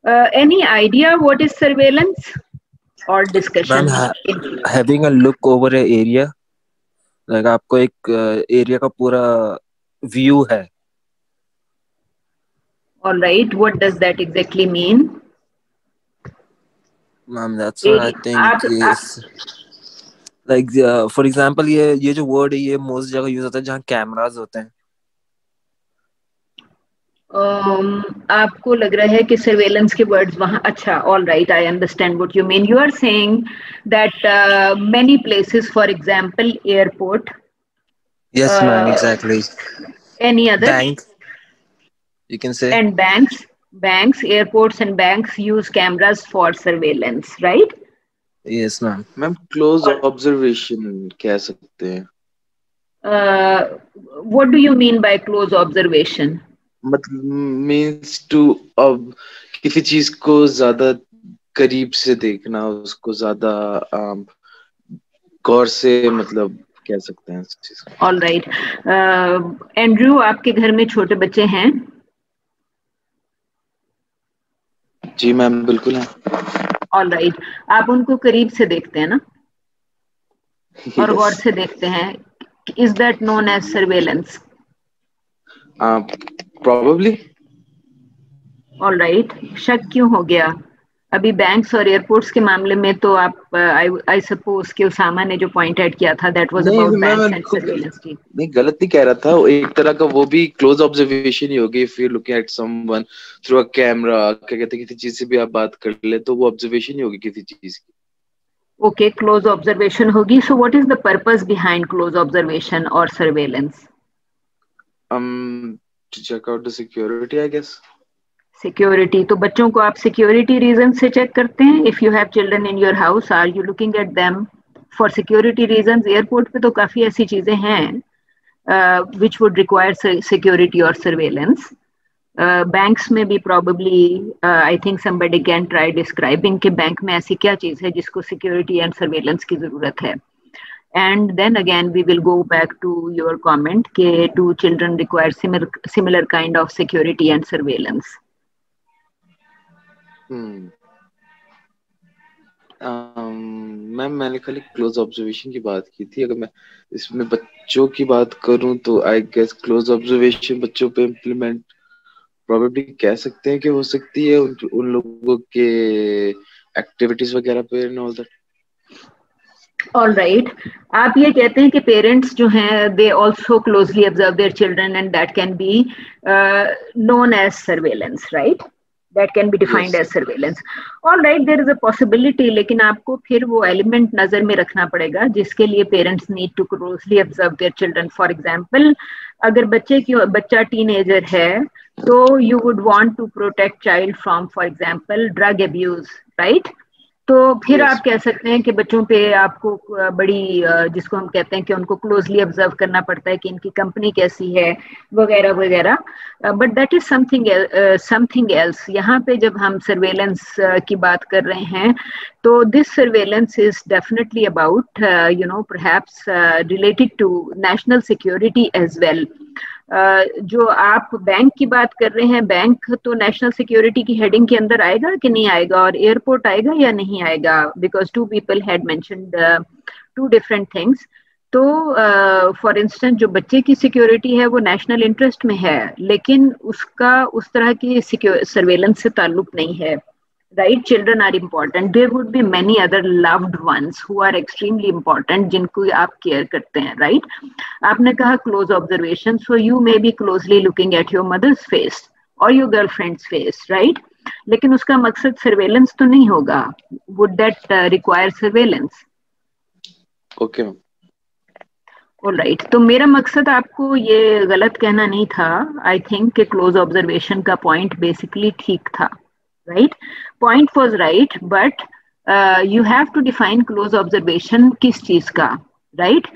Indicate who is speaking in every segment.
Speaker 1: Any idea what is surveillance or
Speaker 2: ma'am,
Speaker 1: discussion?
Speaker 2: Having a look over A area, like आपको एक area का पूरा view है।
Speaker 1: All right, what does that exactly mean?
Speaker 2: Ma'am that's what I think is like, for example, ये जो word है ये most जगह यूज होता है जहाँ कैमरास होते हैं।
Speaker 1: आपको लग रहा है कि सर्वेलेंस के वर्ड्स वहां, अच्छा, all right, I understand what you mean. You are saying that many places, for example airport,
Speaker 2: yes ma'am, exactly.
Speaker 1: Any other,
Speaker 2: bank, you can say.
Speaker 1: and banks, airports and banks use cameras for surveillance, right?
Speaker 2: Yes ma'am.
Speaker 3: Ma'am close observation कह सकते हैं।
Speaker 1: uh, what do you mean by close observation?
Speaker 3: मतलब means to, अब किसी चीज को ज्यादा करीब से देखना, उसको ज्यादा गौर से, मतलब कह सकते हैं इस चीज को।
Speaker 1: All right. एंड्रू, आपके घर में छोटे बच्चे हैं?
Speaker 3: जी मैम, बिल्कुल है।
Speaker 1: ऑल राइट, आप उनको करीब से देखते हैं ना, और गौर से देखते हैं। Is that known as surveillance?
Speaker 3: Probably.
Speaker 1: All right, शक क्यों हो गया? अभी बैंक्स और एयरपोर्ट्स के मामले में तो आप, आई सपोज कि उसामा ने जो पॉइंट ऐड किया था, दैट वाज
Speaker 3: नहीं
Speaker 1: अबाउट
Speaker 3: मैं
Speaker 1: बैंक्स एंड सर्वेलेंस की।
Speaker 3: नहीं, गलत नहीं कह रहा था। एक तरह का वो भी क्लोज ऑब्जर्वेशन ही होगी। If you looking at someone through a camera, क्या कहते हैं, किसी चीज से भी आप बात कर ले तो वो ऑब्जर्वेशन ही होगी किसी चीज की।
Speaker 1: ओके, क्लोज ऑब्जर्वेशन होगी। So what is the purpose behind close observation और surveillance?
Speaker 3: To check out the security, I guess.
Speaker 1: Security, तो बच्चों को आप सिक्योरिटी रीजन से चेक करते हैं? If you have children in your house, are you looking at them for security reasons? Airport पे तो काफी ऐसी चीजें हैं विच वुड रिक्वायर सिक्योरिटी और सर्वेलेंस। बैंक्स में भी probably, I think somebody can try describing कि बैंक में ऐसी क्या चीज है जिसको सिक्योरिटी एंड सर्वेलेंस की जरूरत है। And then again we will go back to your comment कि do children require similar kind of security and surveillance?
Speaker 3: Ma'am मैंने खाली क्लोज ऑब्जर्वेशन की बात की थी। अगर मैं इसमें बच्चों की बात करूं तो आई गेस क्लोज ऑब्जर्वेशन बच्चों पे इम्प्लीमेंट प्रोबेबली कह सकते हैं कि हो सकती है उन लोगों के एक्टिविटीज वगैरह पे and all that.
Speaker 1: All right, आप ये कहते हैं कि पेरेंट्स जो हैं they also closely observe their children and that can be known as surveillance, right? That can be defined
Speaker 3: Yes.
Speaker 1: as surveillance. All right, there is a possibility, लेकिन आपको फिर वो एलिमेंट नजर में रखना पड़ेगा जिसके लिए parents need to closely observe their children. For example, अगर बच्चा टीनेजर है तो you would want to protect child from, for example, drug abuse, right? तो फिर
Speaker 3: Yes.
Speaker 1: आप कह सकते हैं कि बच्चों पे आपको बड़ी, जिसको हम कहते हैं कि उनको क्लोजली ऑब्जर्व करना पड़ता है कि इनकी कंपनी कैसी है, वगैरह वगैरह। But that is something else. यहाँ पे जब हम सर्वेलेंस की बात कर रहे हैं तो this surveillance is definitely about perhaps related to national security as well. जो आप बैंक की बात कर रहे हैं, बैंक तो नेशनल सिक्योरिटी की हेडिंग के अंदर आएगा कि नहीं आएगा, और एयरपोर्ट आएगा या नहीं आएगा? Because two people had mentioned two different things. तो फॉर इंस्टेंस जो बच्चे की सिक्योरिटी है वो नेशनल इंटरेस्ट में है, लेकिन उसका उस तरह की सर्वेलेंस से ताल्लुक नहीं है, right? Children are important. There would be many other loved ones who are extremely important जिनको आप केयर करते हैं, right? आपने कहा close observation, so you may be closely looking at your mother's face or your girlfriend's face, right? लेकिन उसका मकसद surveillance तो नहीं होगा. Would that require surveillance?
Speaker 3: Okay, ma'am.
Speaker 1: Alright, तो मेरा मकसद आपको ये गलत कहना नहीं था। I think कि close observation का point basically ठीक था, right? Point was right, but you have to define close observation किस चीज का, right?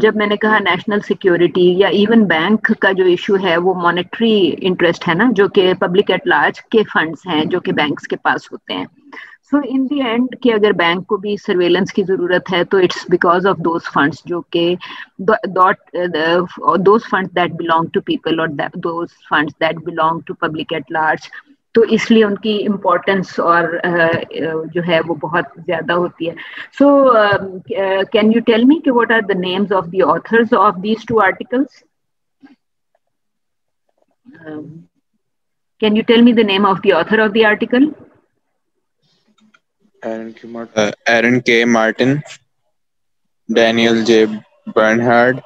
Speaker 1: जब मैंने कहा नेशनल सिक्योरिटी या इवन बैंक का जो इशू है वो मॉनेटरी इंटरेस्ट है ना, जो कि पब्लिक एट लार्ज के फंड्स हैं जो कि बैंक्स के पास होते हैं। सो इन द एंड कि अगर बैंक को भी सर्वेलेंस की जरूरत है तो it's because of those funds जो कि those funds that belong to people और those funds that belong to public at large, तो इसलिए उनकी इम्पोर्टेंस और जो है वो बहुत ज्यादा होती है. So can you tell me कि what are the names of the authors of these two articles? Can you tell me the name of the author of the article?
Speaker 4: Aaron K. Martin, Daniel J. Bernhard.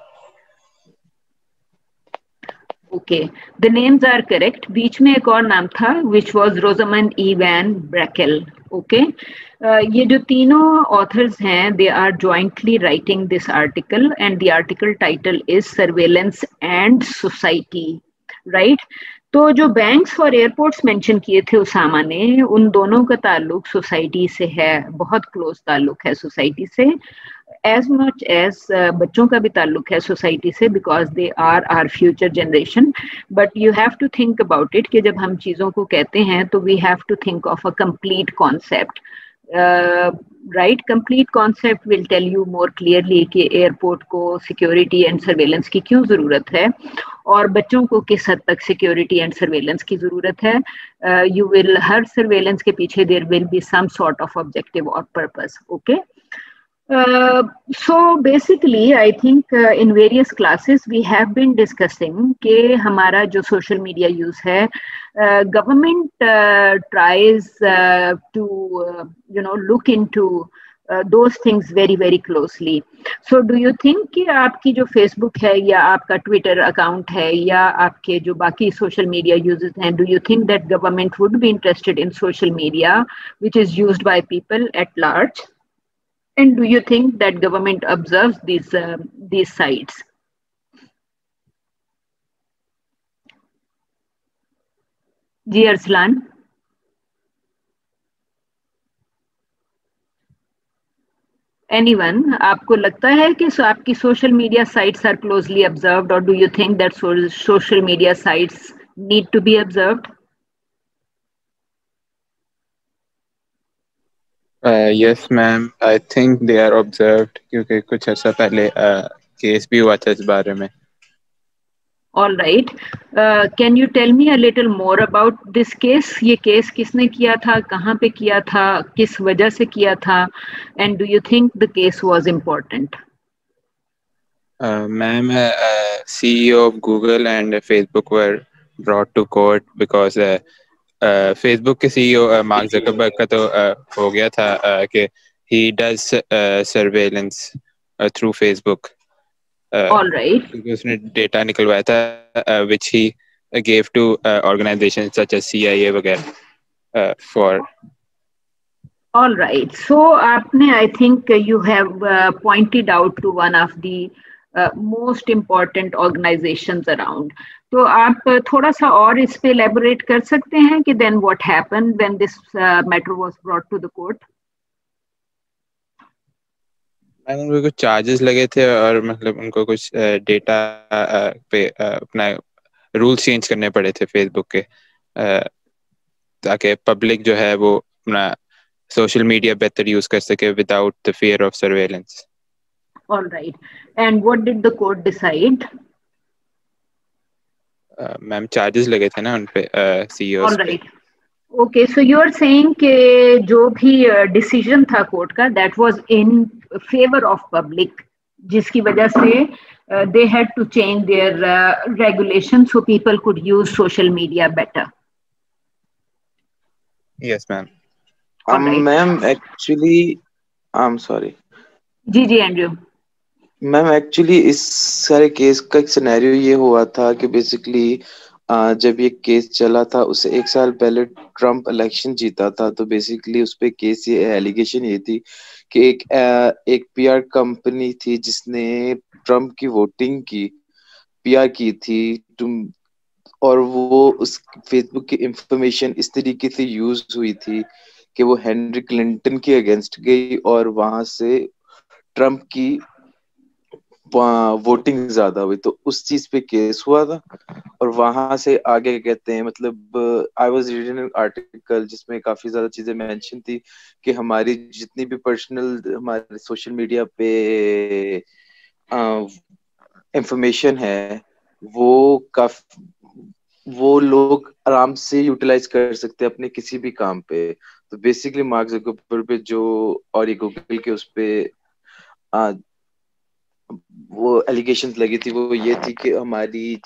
Speaker 1: Okay, the names are correct. बीच में एक और नाम था which was Rosamund E. Van Brakel. Okay, ये जो तीनों authors हैं they are jointly writing this article and the article title is Surveillance and Society, right? तो जो बैंक्स और एयरपोर्ट्स मेंशन किए थे उसामा ने, उन दोनों का ताल्लुक सोसाइटी से है, बहुत क्लोज ताल्लुक है सोसाइटी से, एज मच एज बच्चों का भी ताल्लुक है सोसाइटी से, because they are our future generation. But you have to think about it कि जब हम चीज़ों को कहते हैं तो we have to think of a complete concept, right? Complete concept will tell you more clearly कि एयरपोर्ट को सिक्योरिटी एंड सर्वेलेंस की क्यों ज़रूरत है और बच्चों को किस हद तक सिक्योरिटी एंड सर्वेलेंस की ज़रूरत है. यू विल, हर सर्वेलेंस के पीछे there will be some sort of objective और purpose. Okay, so basically I think in various classes we have been discussing कि हमारा जो social media use है, government tries to look into those things very very closely. So do you think कि आपकी जो Facebook है या आपका Twitter account है या आपके जो बाकी social media uses हैं, do you think that government would be interested in social media which is used by people at large? And do you think that government observes these sites? Ji Arsalan. Anyone, आपको लगता है कि आपकी social media sites are closely observed, or do you think that social media sites need to be observed?
Speaker 4: Yes ma'am, I think they are observed क्योंकि कुछ अर्सा पहले case भी हुआ था इस बारे में.
Speaker 1: All right. Can you tell me a little more about this case? ये केस किसने किया था, कहाँ पे किया था, किस वजह से किया था, and do you think the case was important?
Speaker 4: Ma'am, CEO of Google and Facebook were brought to court because Facebook के सीईओ मार्क ज़करबर्ग का तो हो गया था कि he does surveillance through Facebook.
Speaker 1: All right.
Speaker 4: क्योंकि उसने डेटा निकलवाया था which he gave to organizations such as CIA वगैरह for.
Speaker 1: All right. So आपने, I think you have pointed out to one of the most important organizations around. तो आप थोड़ा सा और इस पे elaborate कर सकते हैं कि then what happened when this matter was brought to the court?
Speaker 4: उनको कुछ चार्जेस लगे थे और मतलब उनको कुछ डेटा पे अपना रूल्स चेंज करने पड़े थे फेसबुक के ताकि पब्लिक जो है वो अपना सोशल मीडिया बेहतर यूज कर सके without the fear of surveillance.
Speaker 1: All right. And what did the court decide?
Speaker 4: Ma'am charges लगे थे ना उन पे CEO.
Speaker 1: All right. Okay, so you are saying कि जो भी डिसीजन था कोर्ट का that was in favor of public, जिसकी वजह से they had to change their regulations so people could use social media better.
Speaker 4: Yes, ma'am.
Speaker 3: Ma'am, actually, I'm sorry.
Speaker 1: जी Andrew.
Speaker 3: Ma'am actually इस सारे केस का एक सिनेरियो ये हुआ था कि बेसिकली जब ये केस चला था उससे एक साल पहले ट्रम्प इलेक्शन जीता था, तो बेसिकली उस पे केस ये एलिगेशन ये थी कि एक पीआर कंपनी थी जिसने ट्रम्प की वोटिंग की पीआर की थी और वो उस फेसबुक की इंफॉर्मेशन इस तरीके से यूज हुई थी कि वो हेनरी क्लिंटन के अगेंस्ट गई और वहां से ट्रम्प की वोटिंग ज्यादा हुई, तो उस चीज पे केस हुआ था. और वहां से आगे कहते हैं मतलब I was reading an article जिसमें काफी ज्यादा चीजें मेंशन थी कि हमारी जितनी भी पर्सनल हमारे सोशल मीडिया पे इंफॉर्मेशन है वो काफी वो लोग आराम से यूटिलाइज कर सकते हैं अपने किसी भी काम पे। तो बेसिकली मार्क ज़करबर्ग पे जो, और ये गूगल के उस पे वो एलिगेशंस लगी थी, वो ये थी कि हमारी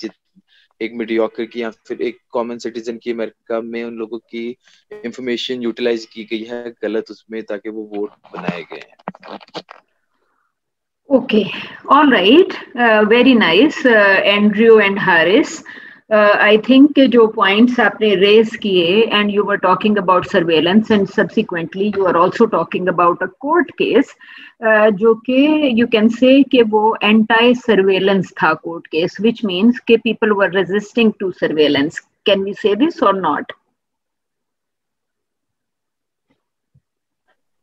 Speaker 3: एक मीडियोकर की या फिर एक कॉमन सिटीजन की अमेरिका में उन लोगों की इंफॉर्मेशन यूटिलाइज की गई है गलत उसमें, ताकि वो वोट बनाए गए हैं।
Speaker 1: Okay, all right, very nice, Andrew and Harris. I think के जो points आपने raise किए, and you were talking about surveillance, and subsequently you are also talking about a court case, जो कि you can say कि वो anti-surveillance था court case, which means कि people were resisting to surveillance. Can we say this or not?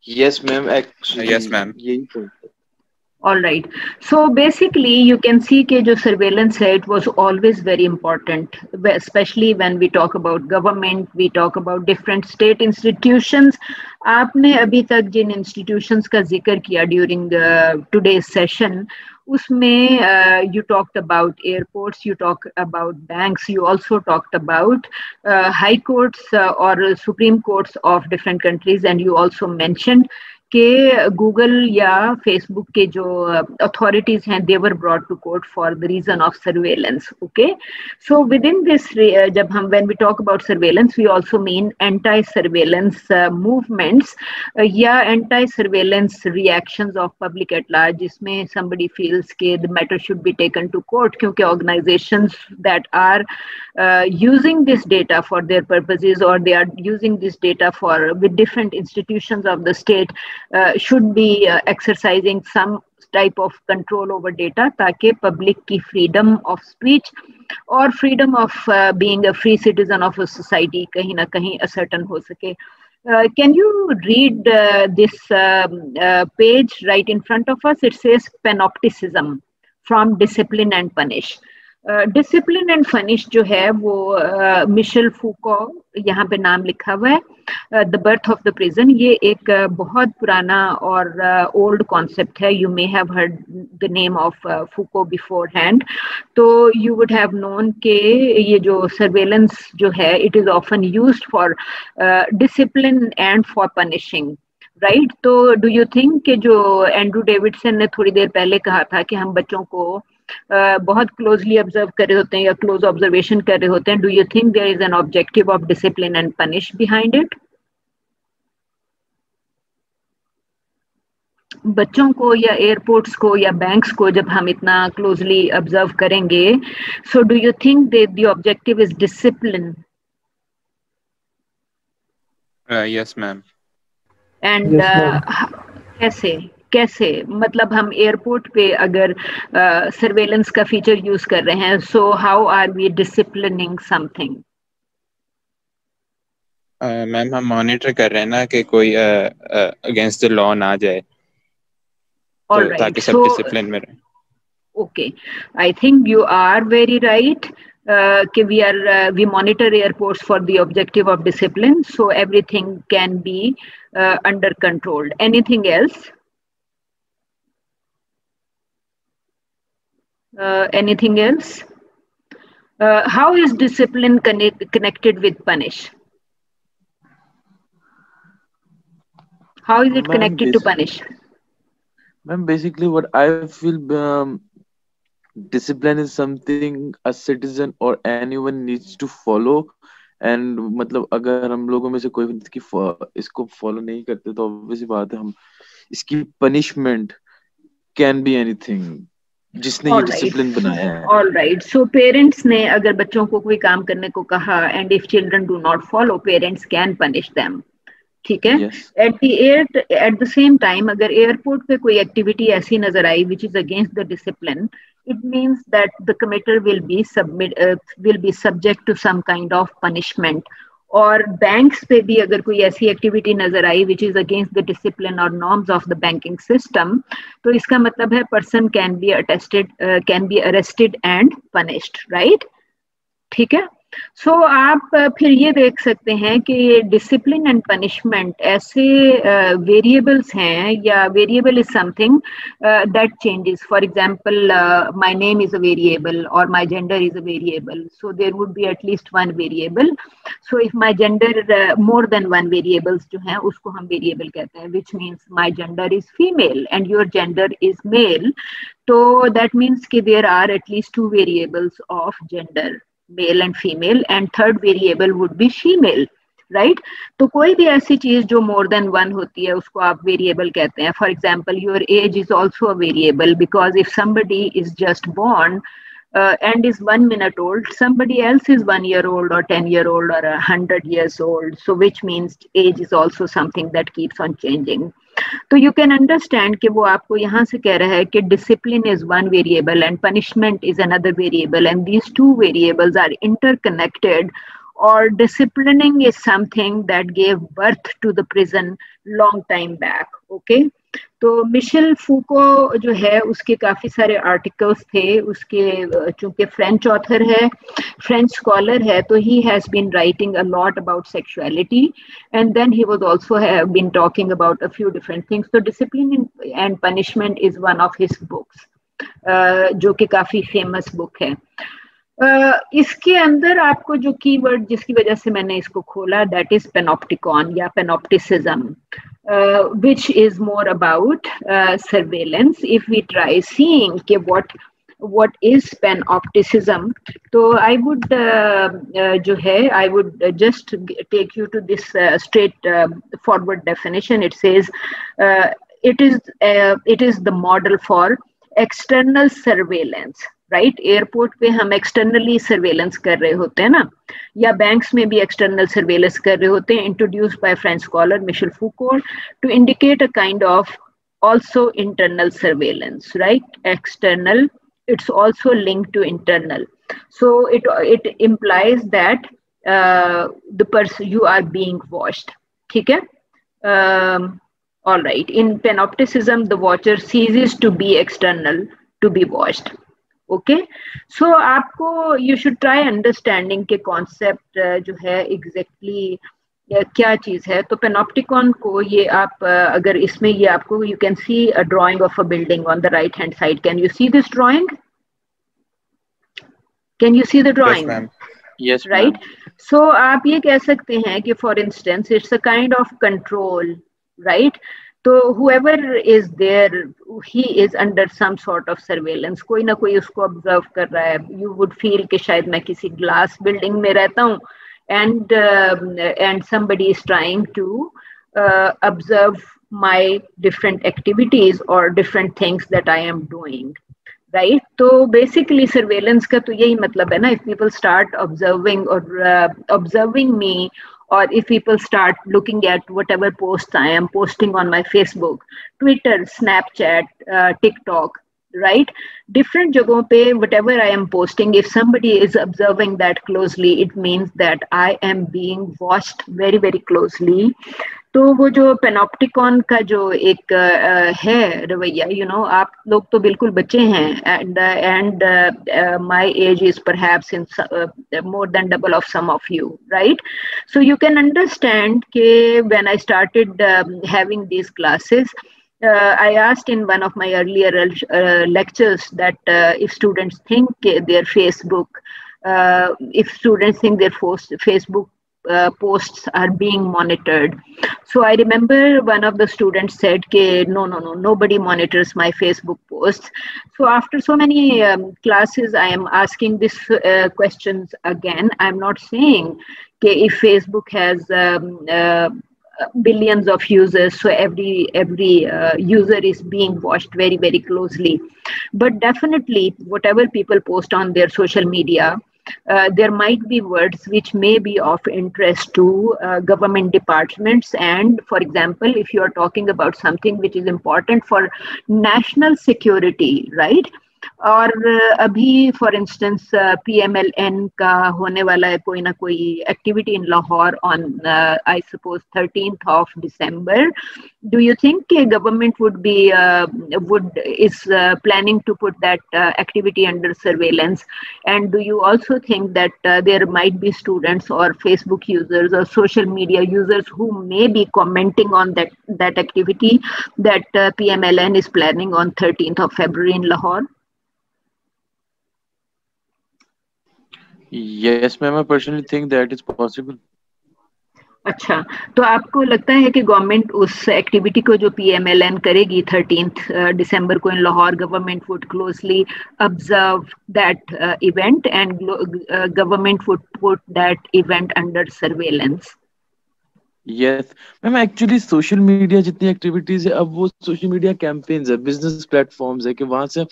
Speaker 3: Yes, ma'am. Actually,
Speaker 4: Yes, ma'am.
Speaker 3: यही point है।
Speaker 1: All right. So basically, you can see कि जो surveillance है, it was always very important, especially when we talk about government, we talk about different state institutions. आपने अभी तक जिन institutions का जिक्र किया during today's session, उसमें you talked about airports, you talked about banks, you also talked about high courts or supreme courts of different countries, and you also mentioned कि Google या Facebook के जो अथॉरिटीज हैं they were brought to court for the reason of surveillance. Okay, so within this जब हम when we talk about surveillance we also mean anti surveillance movements या anti surveillance reactions of public at large, जिसमें somebody feels कि the matter should be taken to court, क्योंकि organizations that are using this data for their purposes or they are using this data for with different institutions of the state should be exercising some type of control over data, ताकि public की freedom of speech और freedom of being a free citizen of a society कहीं ना कहीं ascertain हो सके। Can you read this page right in front of us? It says panopticism from Discipline and Punish. Discipline and punish जो है वो Michel Foucault यहाँ पे नाम लिखा हुआ है, the birth of the prison. ये एक बहुत पुराना और ओल्ड कॉन्सेप्ट है। You may have heard the name of Foucault beforehand, तो यू वुड हैव नोन के ये जो सर्वेलेंस जो है it is often used for discipline and for punishing, right. तो डू यू थिंक कि जो एंड्रू डेविडसन ने थोड़ी देर पहले कहा था कि हम बच्चों को बहुत क्लोजली ऑब्जर्व कर रहे होते हैं या क्लोज ऑब्जर्वेशन कर रहे होते हैं, do you think there is an objective of discipline and punish behind it? बच्चों को या एयरपोर्ट्स को या बैंक्स को जब हम इतना क्लोजली ऑब्जर्व करेंगे, so do you think that the objective is discipline?
Speaker 4: Yes ma'am.
Speaker 1: And कैसे मतलब हम एयरपोर्ट पे अगर सर्वेलेंस का फीचर यूज कर रहे हैं, so how are we disciplining something?
Speaker 4: Ma'am हम मॉनिटर कर रहे हैं ना कि कोई अगेंस्ट द लॉ ना जाए, तो ताकि सब डिसिप्लिन में रहे।
Speaker 1: Okay, I think you are very right कि we monitor airports for the objective of discipline, so everything can be under control. Anything else? Anything else? How is discipline connected with punish? How is it connected to punish?
Speaker 3: Ma'am, basically what I feel, discipline is something a citizen or anyone needs to follow, and मतलब अगर हम लोगों में से कोई इसको follow नहीं करते तो ऑब्वियसली बात है हम इसकी पनिशमेंट कैन बी एनीथिंग जिसने ये डिसिप्लिन बनाया है।
Speaker 1: ऑल राइट, सो पेरेंट्स ने अगर बच्चों को कोई काम करने को कहा and if children do not follow, parents can punish them, ठीक है। एट द सेम टाइम अगर एयरपोर्ट पे कोई एक्टिविटी ऐसी नजर आई which is against the discipline, it means that the committer will be subject to some kind of punishment. और banks पे भी अगर कोई ऐसी एक्टिविटी नजर आई which is against the discipline और norms of the banking system, तो इसका मतलब है person can be arrested and punished, right? ठीक है। सो आप फिर ये देख सकते हैं कि डिसिप्लिन एंड पनिशमेंट ऐसे वेरिएबल्स हैं, या variable is something that changes. For example, my name is a variable और my gender is a variable, so there would be at least one variable. So if my gender more than one variables जो हैं उसको हम variable कहते हैं, which means my gender is female and your gender is male. तो that means कि there are at least two variables of gender, male and female, and third variable would be shemale, right. तो कोई भी ऐसी चीज जो मोर देन वन होती है उसको आप वेरिएबल कहते हैं. For example, your age is also a variable, because if somebody is just born and is 1 minute old, somebody else is 1 year old or 10 year old or 100 years old, so which means age is also something that keeps on changing. तो you can understand कि वो आपको यहाँ से कह रहा है कि discipline is one variable and punishment is another variable, and these two variables are interconnected, or disciplining is something that gave birth to the prison long time back. Okay, तो मिशेल फूको जो है उसके काफी सारे articles थे. उसके चूंकि French author है, फ्रेंच स्कॉलर है, तो he has been writing a lot about sexuality, and then he was also have been talking about a few different things. तो discipline and punishment is one of his books, जो कि काफी famous book है. इसके अंदर आपको जो keyword जिसकी वजह से मैंने इसको खोला, दैट इज पेनोप्टिकॉन या पेनोप्टिसिज्म, which is more about surveillance. If we try seeing कि what is panopticism, तो I would जो है I would just take you to this straight forward definition. It says it is the model for external surveillance. Right, airport पे हम externally surveillance कर रहे होते हैं ना, या बैंक्स में भी एक्सटर्नल सर्वेलेंस कर रहे होते हैं. Introduced by French scholar Michel Foucault to indicate a kind of also internal surveillance, right? External, it's also linked to internal. So it implies that the person, you are being watched. Okay? All right. In panopticism, the watcher ceases to be external to be watched. Okay, so आपको you should try understanding के concept जो है exactly क्या चीज है. तो पेनोप्टिकॉन को ये आप अगर इसमें ये आपको you can see a drawing of a building on the right hand side. Can you see this drawing? Can you see the drawing?
Speaker 4: Yes,
Speaker 1: right. So आप ये कह सकते हैं कि for instance it's a kind of control, right? तो whoever is there, he is under some sort of surveillance. कोई ना कोई उसको ऑब्जर्व कर रहा है. You would feel कि शायद मैं किसी ग्लास बिल्डिंग में रहता हूँ and somebody is trying to observe my different activities or different things that I am doing. Right? तो basically surveillance का तो यही मतलब है ना. If people start observing or observing me, or if people start looking at whatever posts I am posting on my Facebook, Twitter, Snapchat, TikTok, right? Different jagahon pe whatever I am posting, if somebody is observing that closely, it means that I am being watched very, very closely. तो वो जो पेनोप्टिकॉन का जो एक है रवैया, you know, आप लोग तो बिल्कुल बच्चे हैं and my age is perhaps in more than double of some of you, right? So you can understand कि when I started having these classes, I asked in one of my earlier lectures that if students think their Facebook, if students think their Facebook posts are being monitored. So I remember one of the students said, no, nobody monitors my Facebook posts. So after so many classes, I am asking these questions again. I'm not saying if Facebook has billions of users, so every user is being watched very, very closely. But definitely, whatever people post on their social media, there might be words which may be of interest to government departments. And for example, if you are talking about something which is important for national security, right? और अभी for instance PMLN का होने वाला है कोई ना कोई activity in Lahore on I suppose 13th of December. Do you think government is planning to put that activity under surveillance? And do you also think that there might be students or Facebook users or social media users who may be commenting on that activity that PMLN is planning on 13th of February in Lahore?
Speaker 3: Yes, ma'am. I personally think that is possible.
Speaker 1: अच्छा, तो आपको लगता है कि government उस activity को जो PMLN करेगी 13th दिसंबर को in Lahore, government would closely observe that event and government would put that event under surveillance?
Speaker 3: Yes ma'am, actually social media जितनी एक्टिविटीज है, अब वो सोशल मीडिया कैंपेन्स है, बिजनेस प्लेटफॉर्म्स है कि वहां से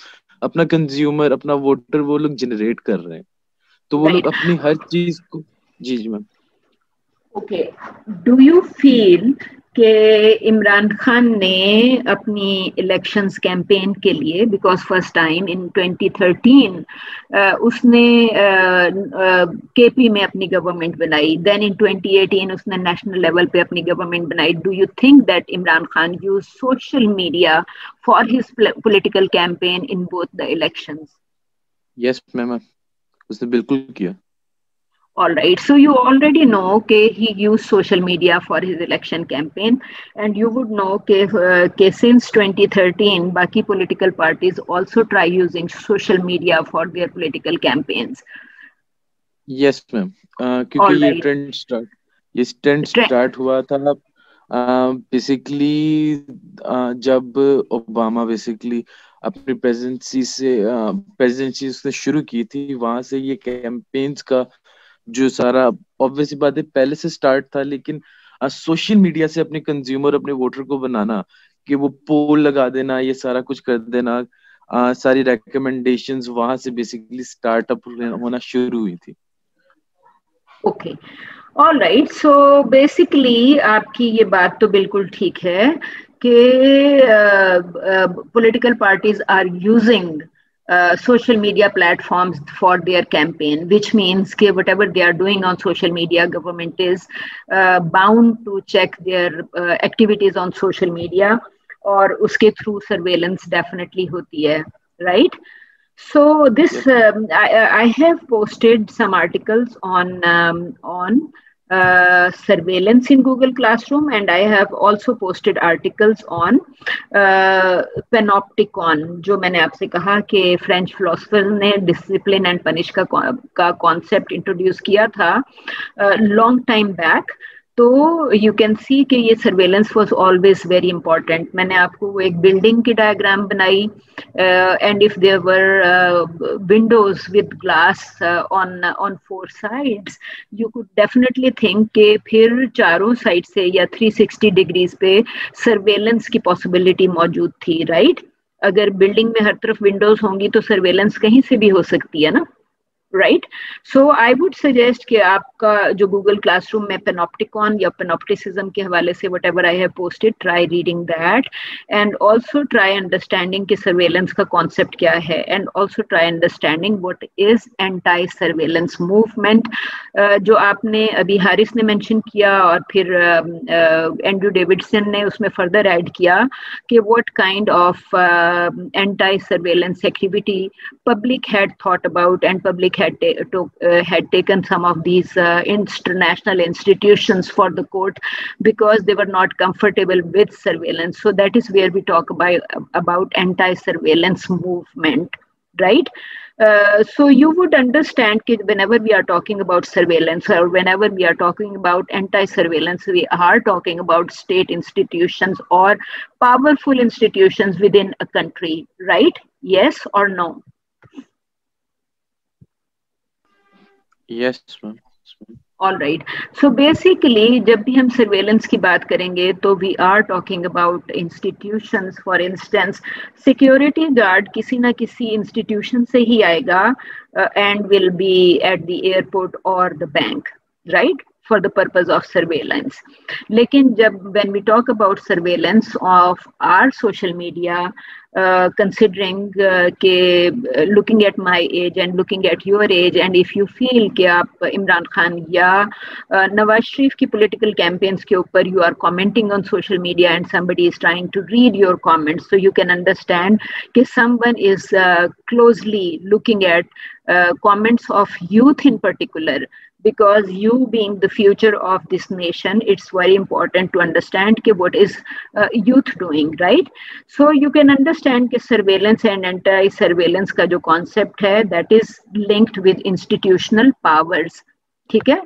Speaker 3: अपना कंज्यूमर, अपना वोटर वो लोग जनरेट कर रहे हैं, तो वो लोग अपनी हर चीज को। जी जी ma'am.
Speaker 1: Okay, do you feel कि इमरान खान ने अपनी इलेक्शंस कैंपेन के लिए, बिकॉज फर्स्ट टाइम इन 2013 उसने KP में अपनी गवर्नमेंट बनाई, देन इन 2018 उसने नेशनल लेवल पे अपनी गवर्नमेंट बनाई, do you think that Imran Khan use social media for his political campaign in both the elections?
Speaker 3: Yes ma'am, उसने बिल्कुल किया।
Speaker 1: All right, so you already know कि he used social media for his election campaign, and you would know कि since 2013 बाकी political parties also try using social media for their political campaigns.
Speaker 3: Yes ma'am, क्योंकि ये trend start हुआ था basically जब Obama basically अपनी presidency उसने शुरू की थी, वहां से ये कैंपेन्स का जो सारा ऑब्वियसली बात है पहले से स्टार्ट था, लेकिन सोशल मीडिया से अपने कंज्यूमर, अपने वोटर को बनाना कि वो पोल लगा देना, ये सारा कुछ कर देना, सारी रिकमेंडेशंस वहां से बेसिकली स्टार्टअप होना शुरू हुई थी।
Speaker 1: Okay, all right, so basically आपकी ये बात तो बिल्कुल ठीक है कि political parties are using social media platforms for their campaign, which means that whatever they are doing on social media, government is bound to check their activities on social media, और उसके through surveillance definitely होती है, right? So this I have posted some articles on surveillance in Google Classroom, and I have also posted articles on Panopticon, जो मैंने आपसे कहा कि French philosopher ने डिसिप्लिन एंड पनिश का कॉन्सेप्ट इंट्रोड्यूस किया था लॉन्ग टाइम बैक। तो यू कैन सी कि ये surveillance was always very important. मैंने आपको वो एक बिल्डिंग की डायग्राम बनाई, and if there were windows with glass on 4 sides, you could definitely think कि फिर चारों साइड से या 360 डिग्रीज पे सर्वेलेंस की पॉसिबिलिटी मौजूद थी, राइट? अगर बिल्डिंग में हर तरफ विंडोज होंगी तो सर्वेलेंस कहीं से भी हो सकती है ना, right? So I would suggest कि आपका जो गूगल क्लासरूम में पेनॉप्टिकॉन या पेनॉप्टिसिज्म के हवाले से what ever I have posted, try reading that and also try understanding कि सर्वेलेंस का कॉन्सेप्ट क्या है, and also try understanding what is anti surveillance movement, जो आपने अभी हारिस ने मेंशन किया और फिर एंड्रू डेविडसन ने उसमें फर्दर ऐड किया कि what kind of anti surveillance activity public had thought about, and public had taken some of these international institutions for the court because they were not comfortable with surveillance. So that is where we talk about anti-surveillance movement, right? So you would understand that whenever we are talking about surveillance or whenever we are talking about anti-surveillance, we are talking about state institutions or powerful institutions within a country, right? Yes or no?
Speaker 3: Yes, ma'am.
Speaker 1: All right. So basically, जब भी हम surveillance की बात करेंगे तो we are talking about institutions. For instance, security guard किसी ना किसी institution से ही आएगा and will be at the airport or the bank, right? for the purpose of surveillance. लेकिन जब when we talk about surveillance of our social media, considering looking at my age and looking at your age, and if you feel कि आप इमरान खान या नवाज शरीफ की political campaigns के ऊपर you are commenting on social media and somebody is trying to read your comments, so you can understand कि someone is closely looking at comments of youth in particular. Because you being the future of this nation, it's very important to understand what is youth doing, right? So you can understand that surveillance and anti-surveillance का जो concept है, that is linked with institutional powers. ठीक है?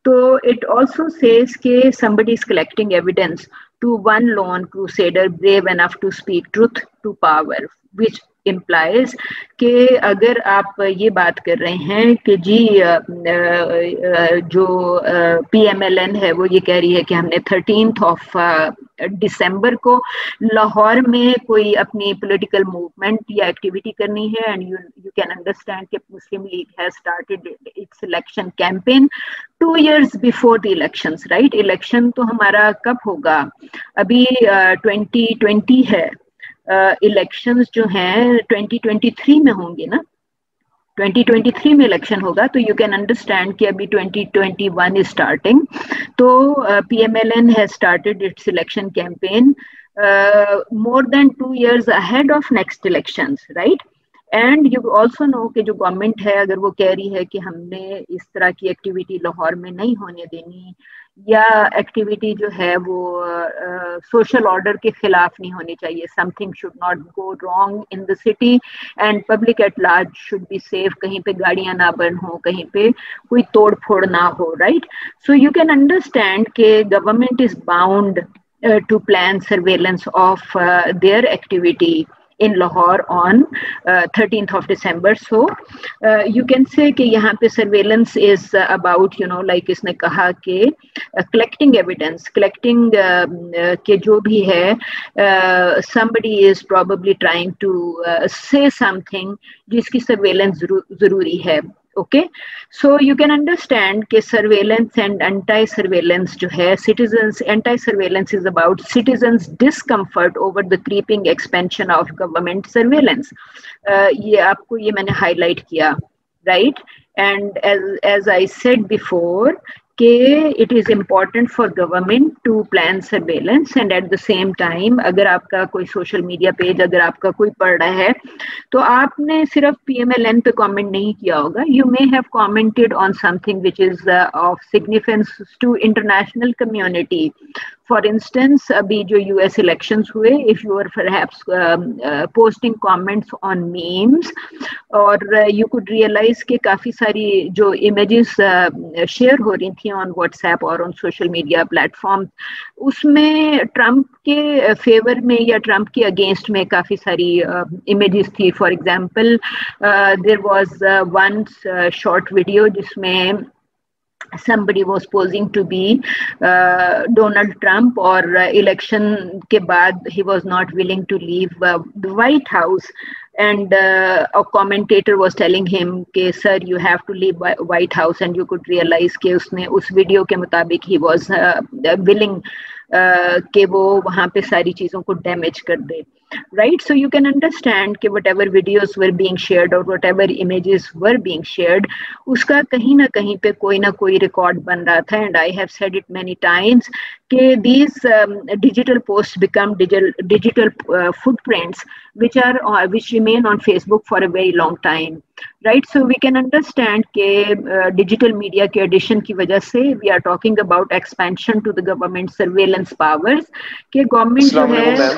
Speaker 1: तो it also says that somebody is collecting evidence to one lone crusader brave enough to speak truth to power, which implies कि अगर आप ये बात कर रहे हैं कि जी जो PMLN है वो ये कह रही है कि हमने 13th of December को लाहौर में कोई अपनी political movement या activity करनी है, and you can understand कि Muslim League has started its election campaign 2 years before the elections, right? Election तो हमारा कब होगा? अभी 2020 है, इलेक्शंस जो हैं 2023 में होंगे ना, 2023 में इलेक्शन होगा, तो यू कैन अंडरस्टैंड कि अभी 2021 इज स्टार्टिंग. तो PMLN has started its election campaign more than 2 years ahead of next elections, right? And you also know कि जो गवर्नमेंट है अगर वो कह रही है कि हमने इस तरह की एक्टिविटी लाहौर में नहीं होने देनी, या एक्टिविटी जो है वो सोशल ऑर्डर के खिलाफ नहीं होनी चाहिए, something should not go wrong in the city and public at large should be safe, कहीं पे गाड़ियां ना बर्न हो, कहीं पे कोई तोड़ फोड़ ना हो, right? So you can understand कि government is bound to plan surveillance of their activity in Lahore on 13th of December. So you can say कि यहाँ पे surveillance is about, you know, like इसने कहा कि collecting evidence, collecting के जो भी है somebody is probably trying to say something जिसकी surveillance ज़रूरी है. Okay, so you can understand कि surveillance and anti-surveillance जो है, citizens, anti-surveillance is about citizens' discomfort over the creeping expansion of government surveillance. ये आपको ये मैंने highlight किया, right? And as I said before, कि it is important for government to plan surveillance, and at the same time अगर आपका कोई social media page, अगर आपका कोई पढ़ रहा है तो आपने सिर्फ PMLN पे comment नहीं किया होगा, you may have commented on something which is of significance to international community. For instance, अभी जो US elections हुए, if you were perhaps posting comments on memes, और you could realize कि काफ़ी सारी जो images share हो रही थी on WhatsApp और on social media platforms, उसमें ट्रम्प के फेवर में या ट्रम्प के अगेंस्ट में काफ़ी सारी images थी. For example, there was one short video जिसमें somebody was posing to be Donald Trump, और election के बाद he was not willing to leave the White House, and a commentator was telling him कि sir you have to leave White House, and you could realize कि उसने उस video के मुताबिक he was willing कि वो वहाँ पे सारी चीज़ों को डैमेज कर दे, right? So you can understand कि whatever videos were being shared or whatever images were being shared, उसका कहीं ना कहीं पे कोई ना कोई रिकॉर्ड बन रहा था. And I have said it many times कि these digital posts become digital footprints which remain on Facebook for a very long time, right? So we can understand कि digital media के addition की वजह से we are talking about expansion to the government surveillance powers, कि government जो है.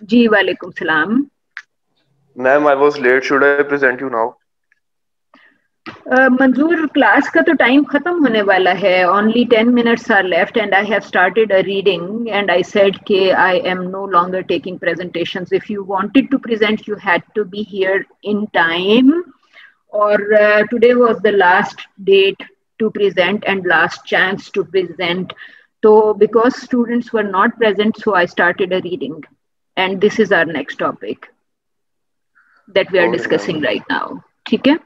Speaker 1: जी वालेकुम सलाम.
Speaker 5: Ma'am, I was late. Should I present you now?
Speaker 1: मंजूर, क्लास का तो टाइम खत्म होने वाला है. Only 10 minutes are left and I have started a reading, and I said कि I am no longer taking presentations. If you wanted to present, you had to be here in time, or today was the last date to present and last chance to present. So because students were not present, so I started a reading. And this is our next topic that we are discussing right now. ठीक है?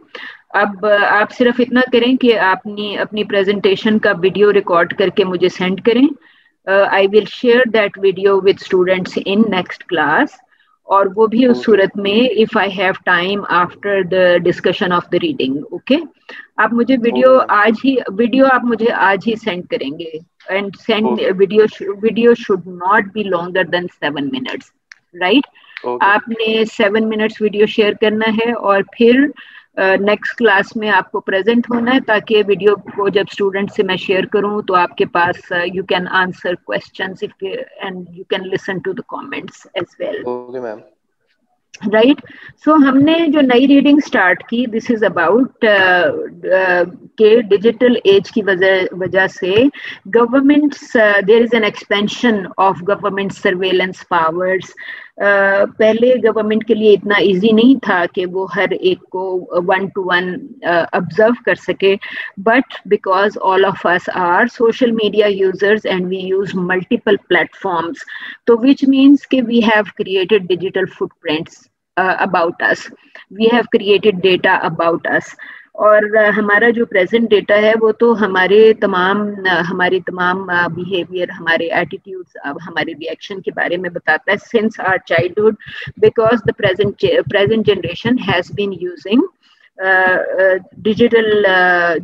Speaker 1: अब आप सिर्फ इतना करें कि आपने अपनी प्रेजेंटेशन का वीडियो रिकॉर्ड करके मुझे सेंड करें. I will share that video with students in next class, और वो भी उस सूरत में if I have time after the discussion of the reading. Okay, आप मुझे वीडियो आप मुझे आज ही सेंड करेंगे. And send video should not be longer than 7 minutes, right? आपने 7 minutes वीडियो शेयर करना है, और फिर नेक्स्ट क्लास में आपको प्रेजेंट होना है, ताकि वीडियो को जब स्टूडेंट से मैं शेयर करूं तो आपके पास you can answer questions and you can listen to the comments as well.
Speaker 5: Okay ma'am.
Speaker 1: Right. So हमने जो नई रीडिंग स्टार्ट की, दिस इज अबाउट के डिजिटल एज की वजह से governments, there is an expansion of government surveillance powers. पहले government के लिए इतना इजी नहीं था कि वो हर एक को 1-to-1 ऑब्जर्व कर सके, but because all of us are social media users and we use multiple platforms, तो विच मीन्स कि we have created digital footprints about us, we have created data about us. और हमारा जो present data है वो तो हमारे तमाम बिहेवियर, हमारे एटीट्यूड्स, हमारे रिएक्शन के बारे में बताता है since our childhood, because the present generation has been using digital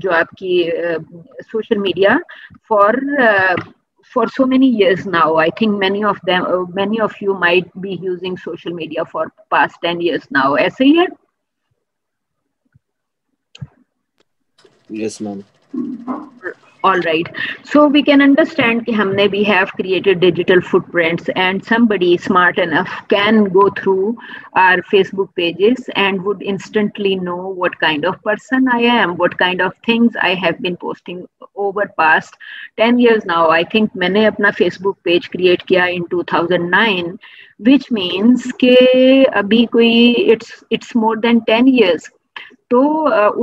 Speaker 1: जो आपकी social media for so many years now. I think many of you might be using social media for past 10 years now. ऐसे ही है?
Speaker 2: Yes, ma'am.
Speaker 1: All right. So we can understand कि we have created digital footprints, and somebody smart enough can go through our Facebook pages and would instantly know what kind of person I am, what kind of things I have been posting over past 10 years now. I think मैंने अपना Facebook page create किया in 2009, which means कि अभी कोई it's more than 10 years. तो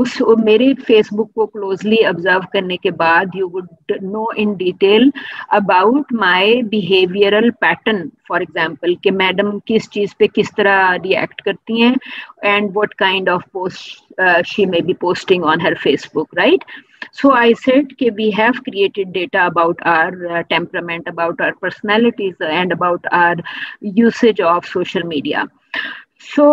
Speaker 1: उस मेरे Facebook को क्लोजली ऑब्जर्व करने के बाद you would no in detail about my behavioural pattern. For example कि मैडम किस चीज़ पे किस तरह रिएक्ट करती हैं, and what kind of post she may be posting on her Facebook, right? So I said कि we have created data about our temperament, about our personalities, and about our usage of social media. So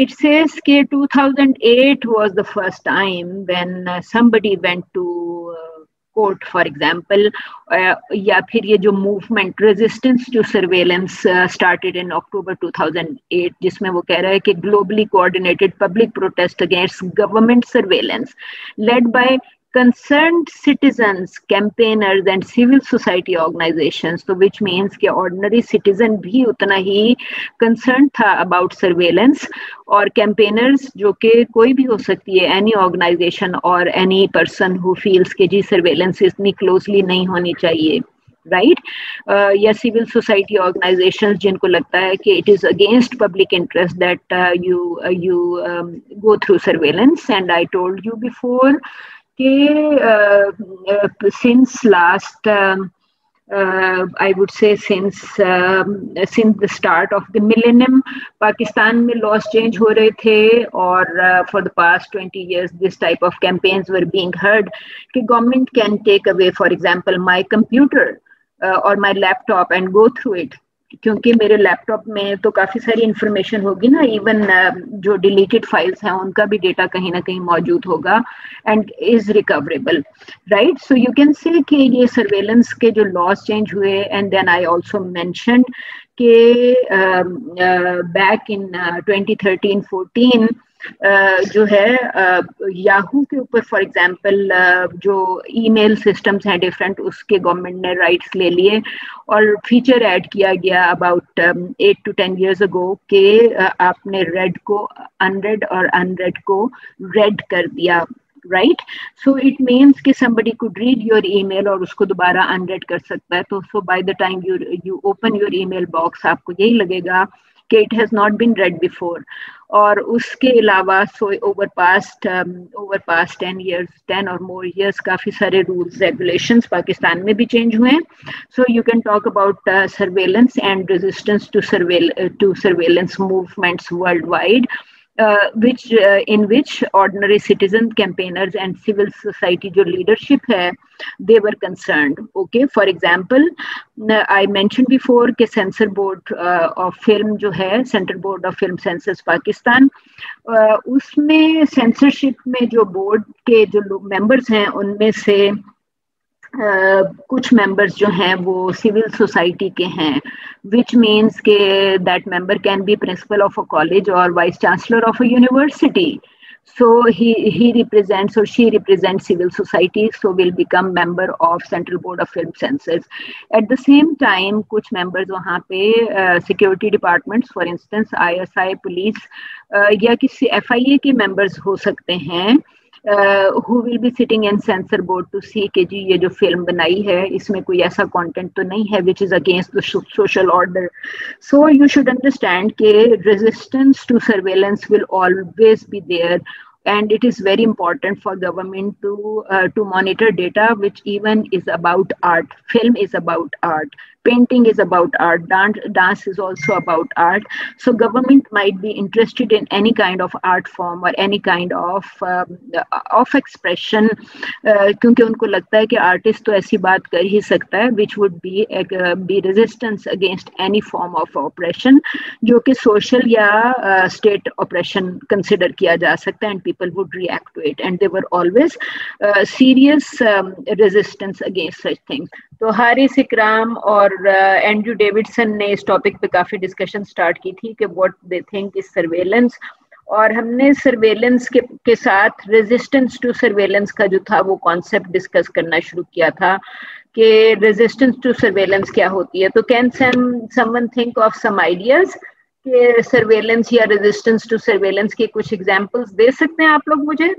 Speaker 1: it says that 2008 was the first time when somebody went to court, for example, या फिर ये जो movement resistance to surveillance started in October 2008, जिसमें वो कह रहा है कि globally coordinated public protest against government surveillance led by concerned citizens, campaigners and civil society organizations. So which means कि ordinary citizen भी उतना ही concerned था about surveillance, और campaigners जो कि कोई भी हो सकती है, any organization or any person who feels कि जी surveillance इतनी closely नहीं होनी चाहिए, right? या civil society organizations जिनको लगता है कि it is against public interest that you go through surveillance. And I told you before since last I would say since the start of the millennium, Pakistan में laws change हो रहे थे, और for the past 20 years this type of campaigns were being heard कि government can take away, for example, my computer or my laptop and go through it. क्योंकि मेरे laptop में तो काफ़ी सारी इंफॉर्मेशन होगी ना, इवन जो डिलीटेड फाइल्स हैं उनका भी डेटा कहीं ना कहीं मौजूद होगा and is recoverable, right? So you can say कि ये सर्वेलेंस के जो लॉज चेंज हुए, and then I also mentioned कि बैक इन 2013-14 जो है याहू के ऊपर, फॉर एग्जांपल, जो ईमेल सिस्टम्स हैं डिफरेंट, उसके गवर्नमेंट ने राइट्स ले लिए और फीचर ऐड किया गया अबाउट 8 to 10 years ago कि आपने रेड को अनरेड और अनरेड को रेड कर दिया, राइट? सो इट मीन्स कि somebody could read your email और उसको दोबारा अनरेड कर सकता है. तो so by the time you open your email box आपको यही लगेगा कि it has not been read before. और उसके अलावा over past 10 years, 10 or more years, काफ़ी सारे rules, regulations पाकिस्तान में भी change हुए हैं. So you can talk about surveillance and resistance to surveillance movements worldwide. in which ordinary citizen campaigners and civil society जो leadership है, they were concerned. Okay, for example, I mentioned before कि censor board of film जो है, Central Board of Film Censors Pakistan, उसमें censorship में जो board के जो members हैं, उनमें से कुछ मेंबर्स जो हैं वो सिविल सोसाइटी के हैं, विच मीन्स के that member can be principal of a college और vice chancellor of a university. So he represents or she represents civil society, so will become member of Central Board of Film Censors. At the same time, कुछ members वहाँ पे security departments, for instance ISI, police या किसी FIA के members हो सकते हैं, who will be sitting in censor board to see कि जी ये जो फिल्म बनाई है इसमें कोई ऐसा content तो नहीं है which is against the social order. So you should understand कि resistance to surveillance will always be there, and it is very important for government to monitor data which even is about art. Film is about art, painting is about art, dance is also about art. So government might be interested in any kind of art form or any kind of expression, क्योंकि उनको लगता है कि artist तो ऐसी बात कर ही सकता है which would be resistance against any form of oppression जो कि social या state oppression consider किया जा सकता है, and people would react to it, and they were always serious resistance against such things. तो हारिस इकराम और एंड्रू डेविडसन ने इस टॉपिक पे काफी डिस्कशन स्टार्ट की थी कि what they think is surveillance, और हमने सर्वेलेंस के साथ रेजिस्टेंस टू सर्वेलेंस का जो था वो कॉन्सेप्ट डिस्कस करना शुरू किया था कि रेजिस्टेंस टू सर्वेलेंस क्या होती है. तो can someone think of some ideas कि सर्वेलेंस या रेजिस्टेंस टू सर्वेलेंस के कुछ एग्जांपल्स दे सकते हैं आप लोग मुझे?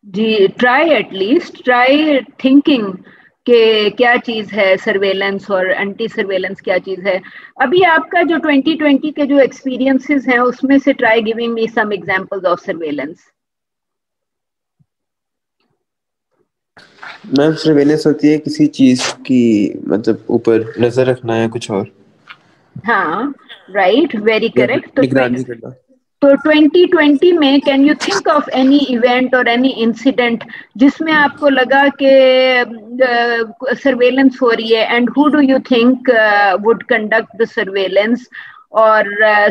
Speaker 1: जी, ट्राई थिंकिंग कि क्या चीज है सर्वेलेंस और एंटी सर्वेलेंस क्या चीज है. अभी आपका जो 2020 के जो एक्सपीरियंसेस हैं उसमें से try giving me some examples of surveillance.
Speaker 6: Ma'am surveillance होती है किसी चीज की मतलब ऊपर नजर रखना है कुछ और. हाँ,
Speaker 1: राइट, वेरी करेक्ट.
Speaker 6: निगरानी करना.
Speaker 1: तो 2020 में can you think of any event और एनी इंसिडेंट जिसमें आपको लगा कि सर्वेलेंस हो रही है, and who do you think would conduct the surveillance, और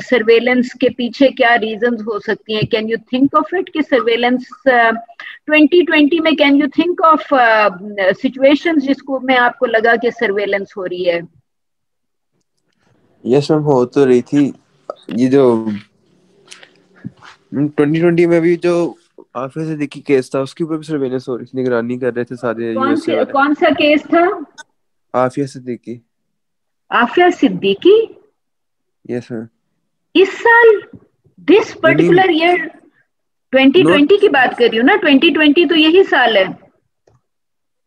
Speaker 1: सर्वेलेंस के पीछे क्या रीजंस हो सकती हैं? Can you think of it कि सर्वेलेंस 2020 में can you think of situations जिसको में आपको लगा कि सर्वेलेंस हो रही है?
Speaker 6: यस मैम, हो तो रही थी. ये जो 2020 में भी जो आफिया सिद्दीकी केस था उसके ऊपर भी सर्वेलेंस हो रही थी, निगरानी कर रहे थे सारे.
Speaker 1: कौन सा केस था?
Speaker 6: आफिया सिद्दीकी.
Speaker 1: आफिया सिद्दीकी?
Speaker 6: Yes ma'am.
Speaker 1: इस साल, दिस पर्टिकुलर ईयर 2020 की बात कर रही हूँ ना? 2020 तो यही साल है.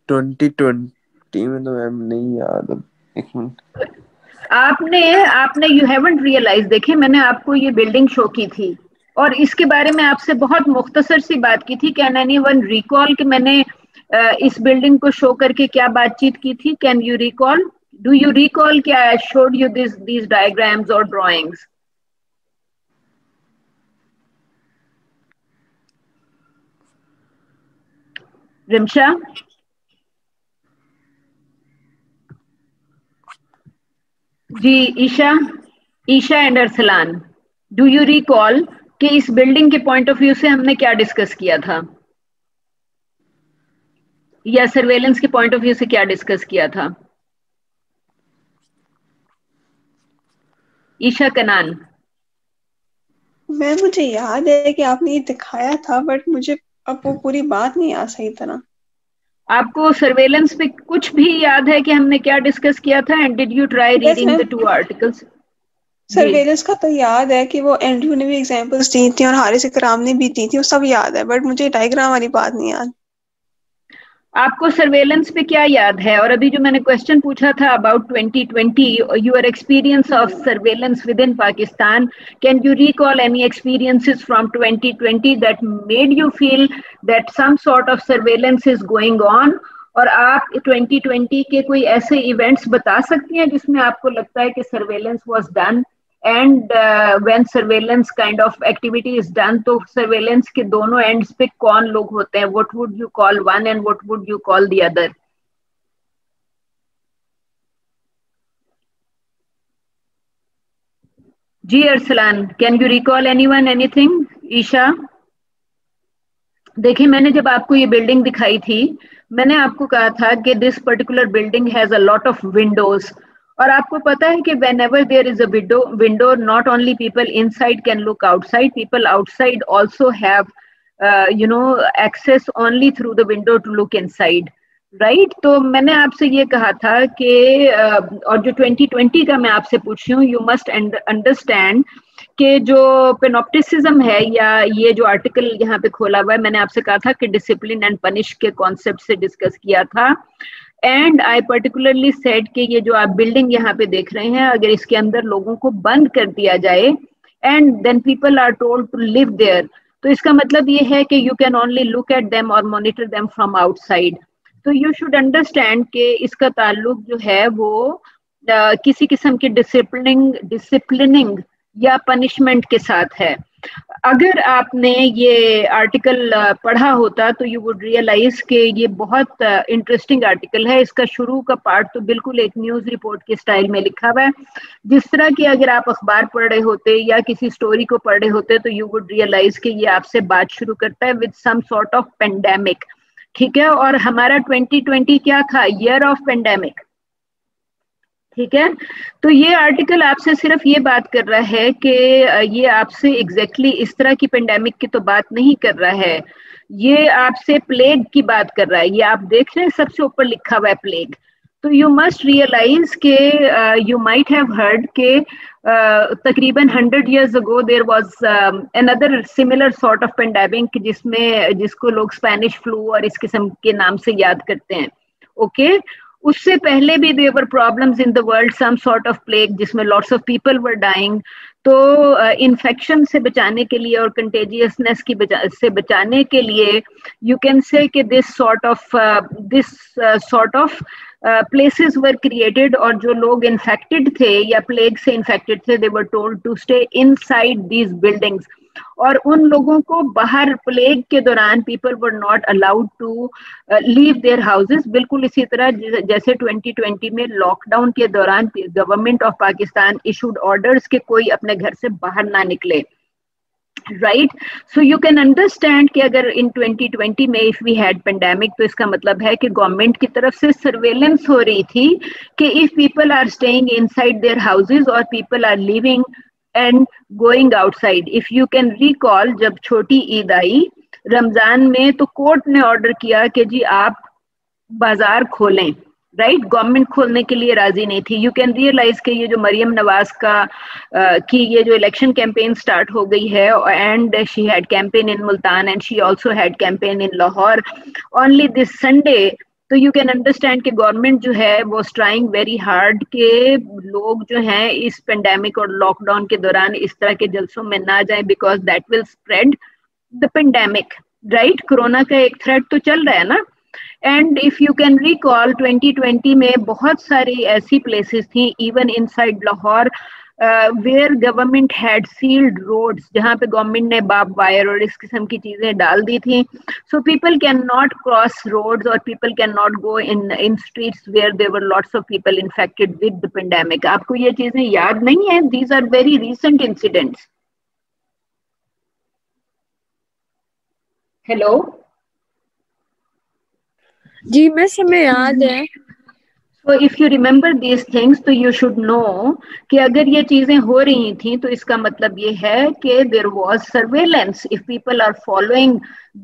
Speaker 6: 2020 में तो मैम नहीं याद. अब एक मिनट.
Speaker 1: आपने यू हैवंट रियलाइज. देखिए, मैंने आपको ये बिल्डिंग शो की थी और इसके बारे में आपसे बहुत मुख्तसर सी बात की थी. कैन एनीवन रिकॉल कि मैंने इस बिल्डिंग को शो करके क्या बातचीत की थी? Can you recall? Do you recall कि I showed you these diagrams or drawings? Rimsha? जी, Isha and Arsalan, do you recall कि इस बिल्डिंग के पॉइंट ऑफ व्यू से हमने क्या डिस्कस किया था, या सर्वेलेंस के पॉइंट ऑफ व्यू से क्या डिस्कस किया था? ईशा कनान.
Speaker 7: मुझे याद है कि आपने ये दिखाया था, बट मुझे अब वो पूरी बात नहीं आ सही तरह.
Speaker 1: आपको सर्वेलेंस पे कुछ भी याद है कि हमने क्या डिस्कस किया था? And did you try reading the 2 articles?
Speaker 7: Surveillance का तो याद है कि वो एंड्रू ने भी एग्जांपल्स दी थी और हारिस इकराम ने भी दी थी, वो सब याद है, बट मुझे डायग्राम वाली बात नहीं याद.
Speaker 1: आपको सर्वेलेंस पे क्या याद है? और अभी जो मैंने क्वेश्चन पूछा था about 2020, your experience of surveillance within Pakistan, can you recall any experiences from 2020 that made you feel that some sort of surveillance is going on, और आप 2020 के कोई ऐसे इवेंट्स बता सकती हैं जिसमें आपको लगता है कि surveillance was done, and when surveillance kind of activity is done, तो सर्वेलेंस के दोनों एंड्स पे कौन लोग होते हैं? What would you call one and what would you call the other? जी Arsalan, can you recall anyone anything? Isha, देखिए मैंने जब आपको ये बिल्डिंग दिखाई थी, मैंने आपको कहा था कि this particular building has a lot of Windows, और आपको पता है कि whenever there is a window, not only people inside can look outside, people outside also have access only through the window to look inside, right? तो मैंने आपसे ये कहा था कि और जो 2020 का मैं आपसे पूछ रही हूँ, यू मस्ट अंडरस्टैंड कि जो पेनोप्टिसिज्म है, या ये जो आर्टिकल यहाँ पे खोला हुआ है, मैंने आपसे कहा था कि डिसिप्लिन एंड पनिश के कॉन्सेप्ट से डिस्कस किया था, एंड आई पर्टिकुलरली सेड कि ये जो आप बिल्डिंग यहाँ पे देख रहे हैं, अगर इसके अंदर लोगों को बंद कर दिया जाए and then people are told to live there, तो इसका मतलब ये है कि you can only look at them और मॉनिटर देम फ्रॉम आउटसाइड। तो यू शुड अंडरस्टैंड कि इसका ताल्लुक जो है वो किसी किस्म की डिसिप्लिनिंग या पनिशमेंट के साथ है। अगर आपने ये आर्टिकल पढ़ा होता तो यू वुड रियलाइज कि ये बहुत इंटरेस्टिंग आर्टिकल है। इसका शुरू का पार्ट तो बिल्कुल एक न्यूज रिपोर्ट के स्टाइल में लिखा हुआ है, जिस तरह की अगर आप अखबार पढ़ रहे होते या किसी स्टोरी को पढ़ रहे होते तो यू वुड रियलाइज कि ये आपसे बात शुरू करता है with some sort of pandemic, ठीक है। और हमारा 2020 क्या था? ईयर ऑफ पेंडेमिक, ठीक है। तो ये आर्टिकल आपसे सिर्फ ये बात कर रहा है कि ये आपसे एग्जैक्टली इस तरह की पेंडेमिक की तो बात नहीं कर रहा है, ये आपसे प्लेग की बात कर रहा है। ये आप देख रहे हैं सबसे ऊपर लिखा हुआ है प्लेग। तो यू मस्ट रियलाइज के यू माइट हैव हर्ड के तकरीबन 100 years ago there was another similar sort of pandemic जिसको लोग स्पेनिश फ्लू और इस किस्म के नाम से याद करते हैं, ओके। उससे पहले भी there were problems in the world, some sort of plague जिसमें lots of people were dying. तो इन्फेक्शन से बचाने के लिए और कंटेजियसनेस से बचाने के लिए यू कैन से कि this sort of places were created, और जो लोग इन्फेक्टेड थे या प्लेग से इन्फेक्टेड थे, they were told to stay inside these buildings. और उन लोगों को बाहर प्लेग के दौरान people were not allowed to leave their houses. बिल्कुल इसी तरह जैसे 2020 में लॉकडाउन के दौरान government of Pakistan issued orders के कोई अपने घर से बाहर ना निकले, right. So you can understand कि अगर इन 2020 में इफ वी हैड पेंडेमिक, तो इसका मतलब है कि गवर्नमेंट की तरफ से सर्वेलेंस हो रही थी कि if people are staying inside their houses और people are living and going outside. If you can recall, जब छोटी ईद आई रमजान में, तो कोर्ट ने ऑर्डर किया कि जी आप बाजार खोलें, राइट। गवर्नमेंट खोलने के लिए राजी नहीं थी। यू कैन रियलाइज कि ये जो मरियम नवाज की ये जो इलेक्शन कैंपेन स्टार्ट हो गई है, and she had campaign in Multan and she also had campaign in Lahore only this Sunday. तो यू कैन अंडरस्टैंड कि गवर्नमेंट जो है वो ट्राइंग वेरी हार्ड के लोग जो हैं इस पेंडेमिक और लॉकडाउन के दौरान इस तरह के जलसों में ना जाएं, because that will spread the pandemic, right. Corona का एक थ्रेट तो चल रहा है ना। And if you can recall 2020 में बहुत सारी ऐसी प्लेसेस थी even inside Lahore where government had sealed roads, जहाँ पे गवर्नमेंट ने बार्ब वायर और इस किस्म की चीजें डाल दी थी। So people can not cross roads और people can not go in streets where there were lots of people infected with the pandemic. आपको ये चीजें याद नहीं है? These are very recent incidents. Hello
Speaker 8: जी, मैं समय याद है।
Speaker 1: So if you remember these things, तो you should know कि अगर ये चीजें हो रही थी तो इसका मतलब ये है कि there was surveillance. If people are following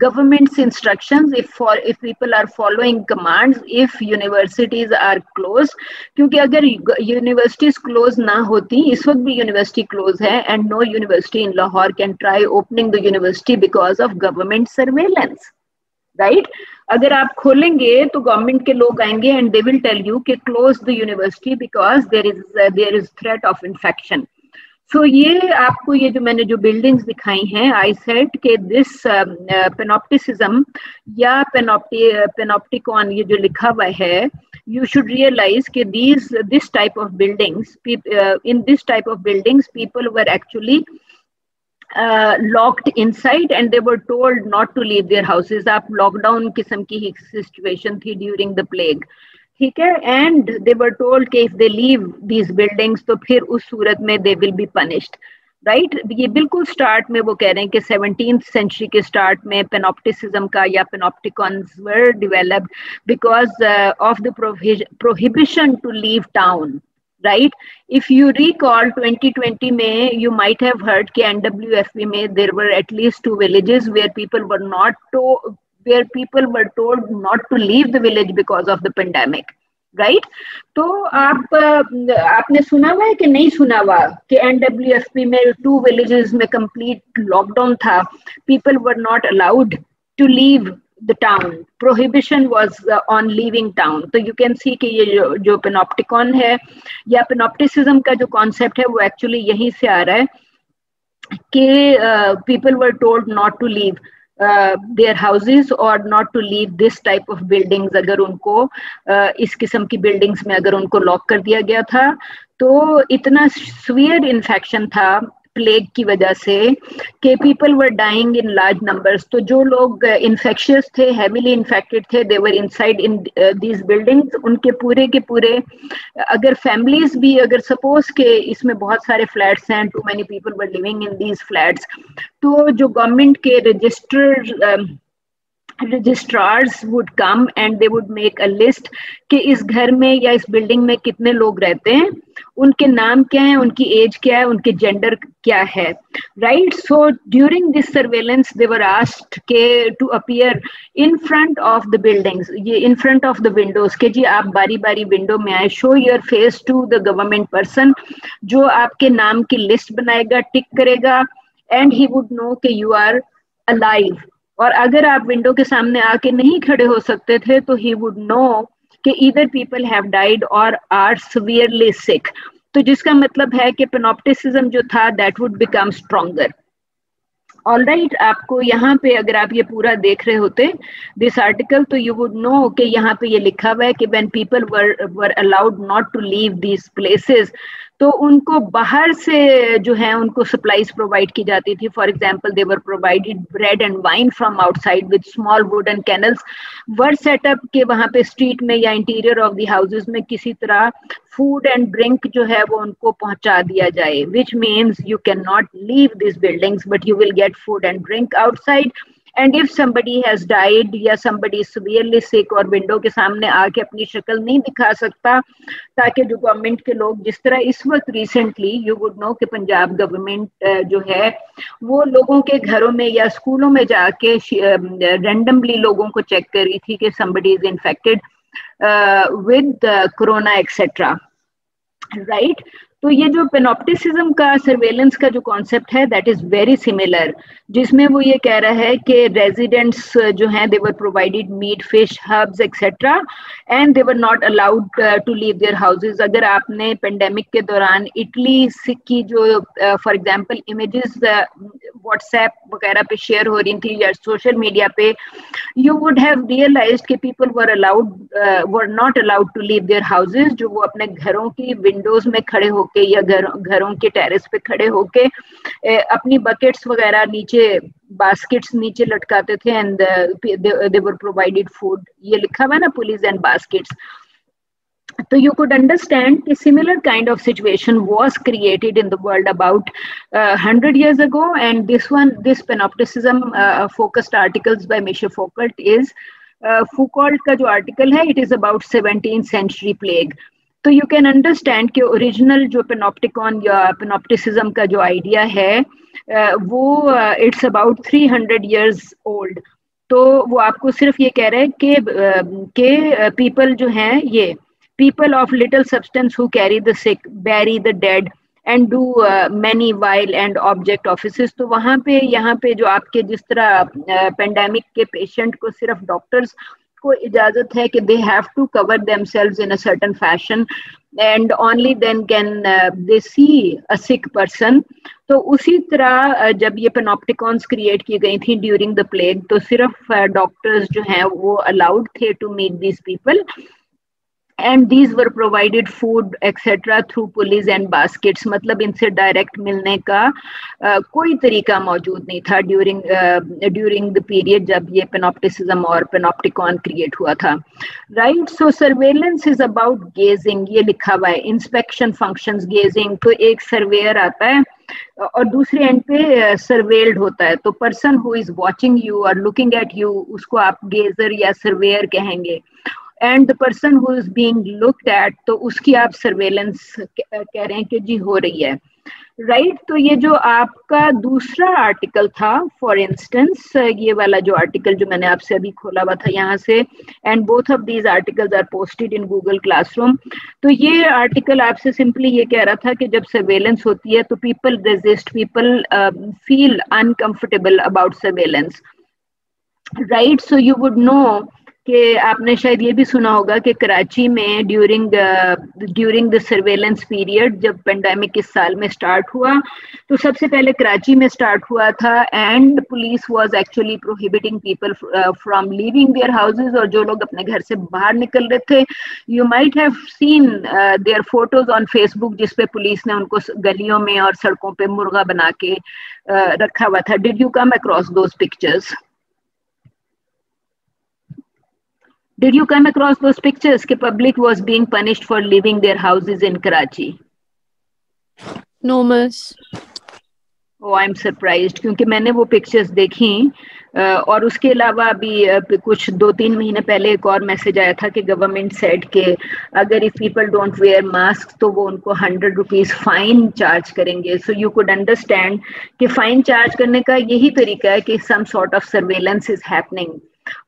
Speaker 1: government's instructions, if people are following commands, if universities are closed, क्योंकि अगर universities close ना होती, इस वक्त भी university close है, and no university in Lahore can try opening the university because of government surveillance, right? अगर आप खोलेंगे तो गवर्नमेंट के लोग आएंगे and they will tell you कि close the university because there is threat of infection. So ये आपको ये जो मैंने जो बिल्डिंग्स दिखाई हैं, आई सेड कि दिस पेनोप्टिसिज्म या पेनोप्टिकॉन ये जो लिखा हुआ है, you should realize that this type of buildings, in this type of buildings, people were actually locked inside and they were told not to leave their houses. आप lockdown किस्म की ही situation थी during the plague, ठीक है, and they were told कि if they leave these buildings तो फिर उस सूरत में they will be punished. Right ये बिल्कुल स्टार्ट में वो कह रहे हैं कि 17th सेंचुरी के स्टार्ट में पेनोप्टिसिज्म का या panopticons were developed because of the prohibition to leave town, right. If you recall 2020 में यू माइट हैव हर्ड कि NWFB में there were at least 2 villages where people were told not to leave the village because of the pandemic. Right तो आपने सुना हुआ है कि नहीं सुना हुआ कि NWFB में 2 villages में कंप्लीट लॉकडाउन था. People were not allowed to leave the town, prohibition was on leaving town. तो यू कैन सी कि ये जो पेनोप्टिकॉन है या पेनोप्टिसिज्म का जो कॉन्सेप्ट है वो एक्चुअली यहीं से आ रहा है कि people were told not to leave their houses or not to leave this type of buildings. अगर उनको इस किस्म की buildings में अगर उनको लॉक कर दिया गया था तो इतना severe infection था प्लेग की वजह से कि people were dying in large numbers. तो जो लोग इन्फेक्शियस थे, हेवीली इन्फेक्टेड थे, they were inside in these buildings. उनके पूरे के पूरे अगर फैमिलीज भी, अगर सपोज के इसमें बहुत सारे फ्लैट्स हैं, too many people were living in these flats, तो जो गवर्नमेंट के registrars would come and they would make a list कि इस घर में या इस बिल्डिंग में कितने लोग रहते हैं, उनके नाम क्या है, उनकी एज क्या है, उनके जेंडर क्या है, right. So during this surveillance they were asked के to appear in front of the buildings, ये in front of the windows, के जी आप बारी बारी विंडो में आए, show your face to the government person जो आपके नाम की लिस्ट बनाएगा, टिक करेगा, एंड ही वुड नो कि यू आर अलाइव. और अगर आप विंडो के सामने आके नहीं खड़े हो सकते थे तो ही वुड नो कि ईदर पीपल हैव डाइड और आर सिवियरली सिक. तो जिसका मतलब है कि पेनोप्टिसिज्म जो था that would become stronger. Alright, आपको यहाँ पे अगर आप ये पूरा देख रहे होते दिस आर्टिकल तो यू वुड नो कि यहाँ पे ये लिखा हुआ है कि when people were allowed not to leave these places, तो उनको बाहर से जो है उनको सप्लाईज प्रोवाइड की जाती थी. For example they were provided bread and wine from outside with small wooden canals were set up के वहां पे स्ट्रीट में या इंटीरियर ऑफ द हाउसेस में किसी तरह फूड एंड ड्रिंक जो है वो उनको पहुंचा दिया जाए, which means you can not leave this buildings but you will get food and drink outside. And if somebody has died या somebody is severely sick और विंडो के सामने आके अपनी शक्ल नहीं दिखा सकता, ताकि जो गवर्नमेंट के लोग, जिस तरह इस वक्त रिसेंटली यू वुड नो कि पंजाब गवर्नमेंट जो है वो लोगों के घरों में या स्कूलों में जाके रैंडमली लोगों को चेक कर रही थी कि somebody is infected with corona etc. Right. तो ये जो पेनोप्टिसिज्म का सर्वेलेंस का जो कॉन्सेप्ट है दैट इज वेरी सिमिलर, जिसमें वो ये कह रहा है कि रेजिडेंट्स जो हैं they were provided meat, fish, herbs etcetera and they were not allowed to leave their houses. अगर आपने पेंडेमिक के दौरान इटली की जो फॉर एग्जांपल इमेजेस व्हाट्सएप वगैरह पे शेयर हो रही थी या सोशल मीडिया पे, यू वुड हैव रियलाइज्ड कि people were not allowed to leave their houses, जो वो अपने घरों की विंडोज में खड़े होके या घरों के टेरेस पे खड़े होके अपनी बकेट्स वगैरह नीचे, बास्केट्स नीचे लटकाते थे and they were provided food. ये लिखा हुआ है ना, police and baskets. So you could understand a similar kind of situation was created in the world about 100 years ago, and this panopticism focused articles by Michel Foucault is Foucault का जो article है, it is about 17th century plague. तो you can understand कि original जो panopticon या panopticism का जो idea है वो it's about 300 years old. तो वो आपको सिर्फ ये कह रहे हैं कि people जो हैं ये people of little substance who carry the sick, bury the dead and do many vile and object offices. तो वहाँ पे यहाँ पे जो आपके जिस तरह पेंडेमिक के पेशेंट को सिर्फ डॉक्टर्स आपको इजाजत है कि they have to cover themselves in a certain fashion and only then can they see a sick person. तो उसी तरह जब ये पेनोप्टिकॉन्स क्रिएट की गई थी ड्यूरिंग द प्लेग, तो सिर्फ डॉक्टर्स जो हैं वो अलाउड थे to meet these people, and these were provided food etc through pulleys and baskets. मतलब इनसे डायरेक्ट मिलने का कोई तरीका मौजूद नहीं था ड्यूरिंग द पीरियड जब ये पेनोप्टिसिज्म और पेनोप्टिकॉन क्रिएट हुआ था, right. So surveillance is about gazing, ये लिखा हुआ है, इंस्पेक्शन फंक्शंस गेजिंग. तो एक सर्वेयर आता है और दूसरे एंड पे सर्वेल्ड होता है, तो person who is watching you और लुकिंग एट यू उसको आप गेजर या सर्वेयर कहेंगे, and the person who is being looked at तो उसकी आप सर्वेलेंस कह रहे हैं कि जी हो रही है, राइट. तो ये जो आपका दूसरा आर्टिकल था, फॉर इंस्टेंस ये वाला जो आर्टिकल जो मैंने आपसे अभी खोला हुआ था यहाँ से, and both of these articles are posted in Google classroom. तो ये आर्टिकल आपसे सिंपली ये कह रहा था कि जब सर्वेलेंस होती है तो people resist, people feel uncomfortable about surveillance, right. So you would know कि आपने शायद ये भी सुना होगा कि कराची में ड्यूरिंग द सर्वेलेंस पीरियड जब पेंडेमिक इस साल में स्टार्ट हुआ तो सबसे पहले कराची में स्टार्ट हुआ था, and police was actually prohibiting people from leaving their houses. और जो लोग अपने घर से बाहर निकल रहे थे, you might have seen their photos on Facebook जिसपे पुलिस ने उनको गलियों में और सड़कों पे मुर्गा बना के रखा हुआ था. Did you come across those pictures? Did you come across those pictures कि public was being punished for leaving their houses in Karachi?
Speaker 8: No, miss.
Speaker 1: Oh, I'm surprised क्योंकि मैंने वो पिक्चर्स देखी और उसके अलावा अभी कुछ 2-3 महीने पहले एक और मैसेज आया था कि गवर्नमेंट सेड कि अगर if people don't wear mask तो वो उनको 100 रुपीज फाइन चार्ज करेंगे. सो यू कुड अंडरस्टैंड कि फाइन चार्ज करने का यही तरीका है कि some sort of surveillance is happening.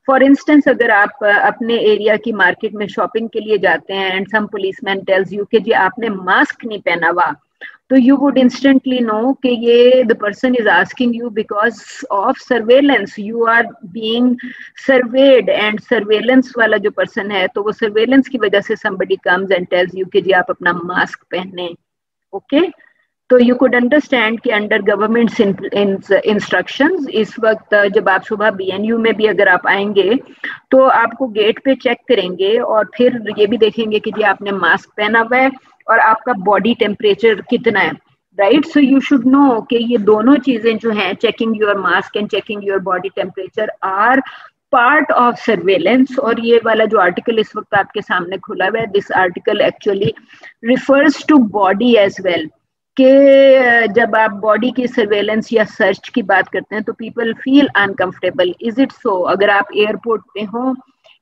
Speaker 1: For instance अगर आप अपने एरिया की मार्केट में शॉपिंग के लिए जाते हैं and some policeman tells you कि जी आपने मास्क नहीं पहना हुआ, तो यू वुड इंस्टेंटली नो कि ये the person is asking you because of surveillance, you are being surveyed, and surveillance वाला जो पर्सन है तो वो सर्वेलेंस की वजह से somebody comes and tells you कि जी आप अपना मास्क पहने. ओके, तो यू कुड अंडरस्टैंड कि अंडर गवर्नमेंट इंस्ट्रक्शंस इस वक्त जब आप सुबह BNU में भी अगर आप आएंगे तो आपको गेट पे चेक करेंगे और फिर ये भी देखेंगे कि जी आपने मास्क पहना हुआ है और आपका बॉडी टेम्परेचर कितना है, right. So you should know कि ये दोनों चीजें जो हैं, checking your mask and checking your body temperature, are part of surveillance. और ये वाला जो आर्टिकल इस वक्त आपके सामने खुला हुआ है, this article actually refers to body as well, कि जब आप बॉडी की सर्वेलेंस या सर्च की बात करते हैं तो people feel uncomfortable. Is it so? अगर आप एयरपोर्ट पे हो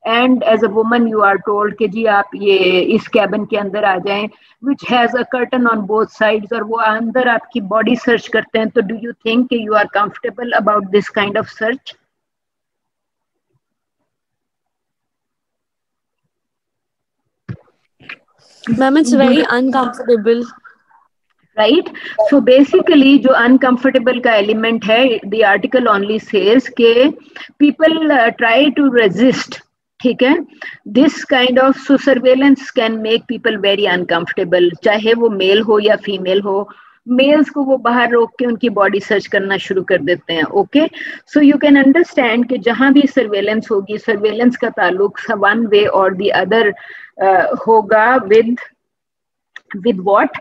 Speaker 1: and as a woman you are told कि जी आप ये इस कैबिन के अंदर आ जाएं which has a curtain on both sides, और वो अंदर आपकी बॉडी सर्च करते हैं, तो do you think you are comfortable about this kind of search?
Speaker 8: Ma'am, it's very uncomfortable.
Speaker 1: Right. So basically जो अनकंफर्टेबल का एलिमेंट है, द आर्टिकल ओनली सेज के पीपल ट्राई टू रेजिस्ट, ठीक है, this kind of. So surveillance can make people very uncomfortable, चाहे वो mail हो या फीमेल हो. मेल्स को वो बाहर रोक के उनकी बॉडी सर्च करना शुरू कर देते हैं. Okay, so you can understand कि जहां भी सर्वेलेंस होगी, सर्वेलेंस का ताल्लुक वन वे और द अदर होगा with what?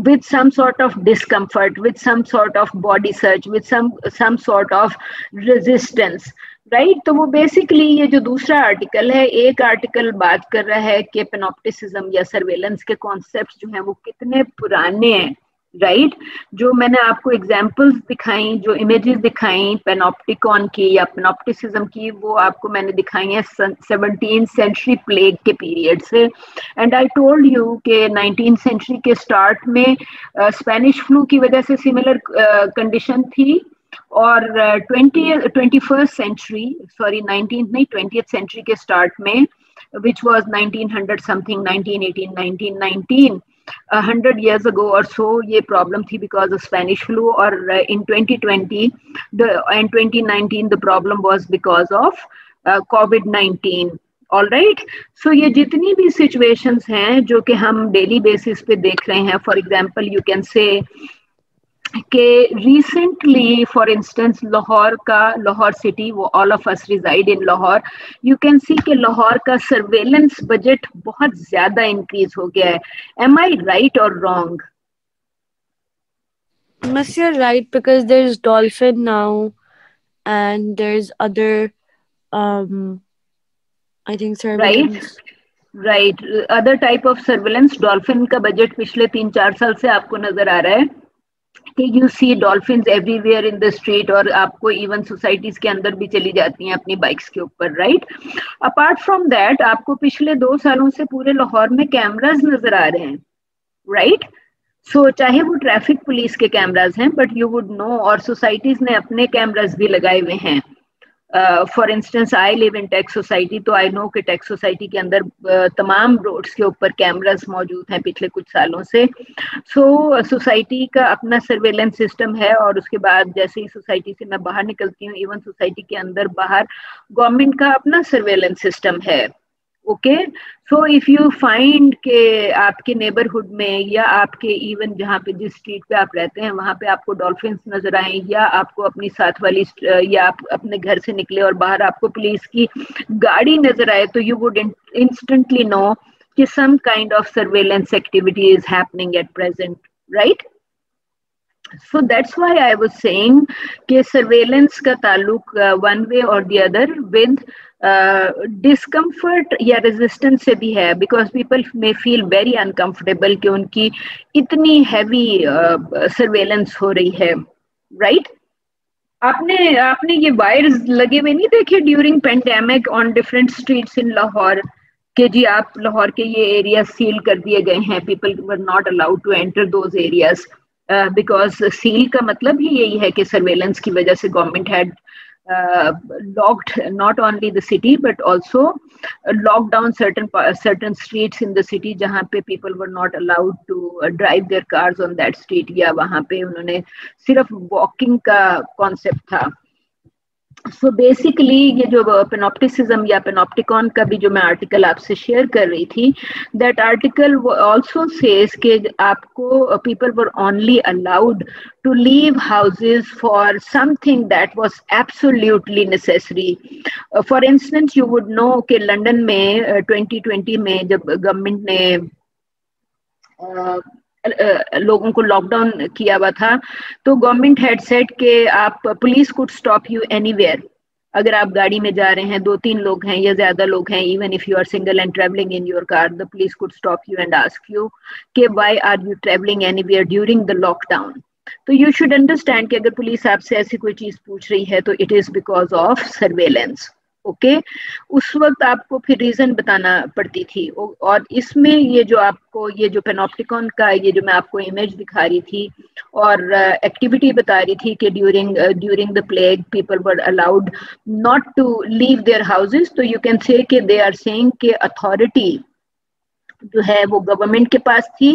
Speaker 1: With some sort of discomfort, with some sort of body search, with some sort of resistance, right? तो वो बेसिकली ये जो दूसरा आर्टिकल है, एक आर्टिकल बात कर रहा है कि पेनोप्टिसिज्म या सर्वेलेंस के कॉन्सेप्ट्स जो हैं वो कितने पुराने हैं, राइट. जो मैंने आपको एग्जांपल्स दिखाई, जो इमेजेस दिखाई पेनोप्टिकॉन की या पेनोप्टिसिज्म की, वो आपको मैंने दिखाई है 17th सेंचुरी प्लेग के पीरियड से. एंड आई टोल्ड यू कि 19th सेंचुरी के स्टार्ट में स्पेनिश फ्लू की वजह से सिमिलर कंडीशन थी, और 20th सेंचुरी के स्टार्ट में, which was 1900 something, 1918, 1919, 100 years ago or so, ये problem थी because of Spanish flu. और in 2020 and 2019 the problem was because of COVID-19. All right, so ये जितनी भी सिचुएशंस हैं जो कि हम डेली बेसिस पे देख रहे हैं, for example you can say कि recently for instance Lahore city, वो all of us reside in Lahore, you can see कि लाहौर का सर्वेलेंस बजट बहुत ज्यादा इंक्रीज हो गया है. एम आई राइट और wrong?
Speaker 8: Miss, you're right, because there's dolphin now and there's other I think surveillance.
Speaker 1: Right, other type of surveillance. Dolphin का budget पिछले 3-4 साल से आपको नजर आ रहा है कि you see dolphins everywhere in the street, और आपको इवन सोसाइटीज के अंदर भी चली जाती हैं अपनी बाइक्स के ऊपर, राइट. अपार्ट फ्रॉम दैट आपको पिछले 2 सालों से पूरे लाहौर में कैमराज नजर आ रहे हैं, राइट. सो चाहे वो ट्रैफिक पुलिस के कैमराज हैं, बट यू वुड नो, और सोसाइटीज ने अपने कैमराज भी लगाए हुए हैं. For instance I live in Tech Society, तो आई नो कि टेक सोसाइटी के अंदर तमाम रोड्स के ऊपर कैमरास मौजूद हैं पिछले कुछ सालों से. सो सोसाइटी का अपना सर्वेलेंस सिस्टम है, और उसके बाद जैसे ही सोसाइटी से मैं बाहर निकलती हूँ, इवन सोसाइटी के अंदर बाहर गवर्नमेंट का अपना सर्वेलेंस सिस्टम है. Okay, so if you find के आपके नेबरहुड में या आपके इवन जहाँ पे जिस स्ट्रीट पे आप रहते हैं वहाँ पे आपको डॉल्फिन्स नजर आए, या आपको अपनी साथ वाली या आप अपने घर से निकले और बाहर आपको पुलिस की गाड़ी नजर आए, तो यू वुड इंस्टेंटली नो कि some kind of surveillance activity is happening at present, right. So that's why I was saying कि surveillance का ताल्लुक one way or the other with discomfort या resistance से भी है, because people may feel very uncomfortable कि उनकी इतनी heavy surveillance हो रही है, right? आपने ये वायर्स लगे हुए नहीं देखे during pandemic on different streets इन लाहौर, कि जी आप लाहौर के ये एरिया सील कर दिए गए हैं, people were not allowed to enter those areas, because seal का मतलब ही यही है कि सर्वेलेंस की वजह से government had locked not only the city but also locked down certain streets in the city जहाँ पे people were not allowed to drive their cars on that street, या वहाँ पे उन्होंने सिर्फ walking का concept था. So basically ये जो panopticism या panopticon का भी जो मैं आर्टिकल आपसे शेयर कर रही थी, that article also says कि आपको people were only allowed to leave houses for something that was absolutely necessary. For instance, you would know कि लंदन में 2020 में जब गवर्नमेंट ने लोगों को लॉकडाउन किया हुआ था, तो गवर्नमेंट हैड सेड कि आप police could stop you anywhere. अगर आप गाड़ी में जा रहे हैं, 2-3 लोग हैं या ज्यादा लोग हैं, even if you are single and travelling in your car, the police could stop you and ask you कि why are you travelling anywhere during the lockdown. तो यू शुड अंडरस्टैंड कि अगर पुलिस आपसे ऐसी कोई चीज पूछ रही है तो it is because of surveillance. Okay, उस वक्त आपको फिर रीजन बताना पड़ती थी. और इसमें ये जो पेनोप्टिकॉन का ये जो मैं आपको इमेज दिखा रही थी और एक्टिविटी बता रही थी कि during the plague people were allowed not to leave their houses, तो यू कैन से कि दे आर सेइंग कि अथॉरिटी जो है वो गवर्नमेंट के पास थी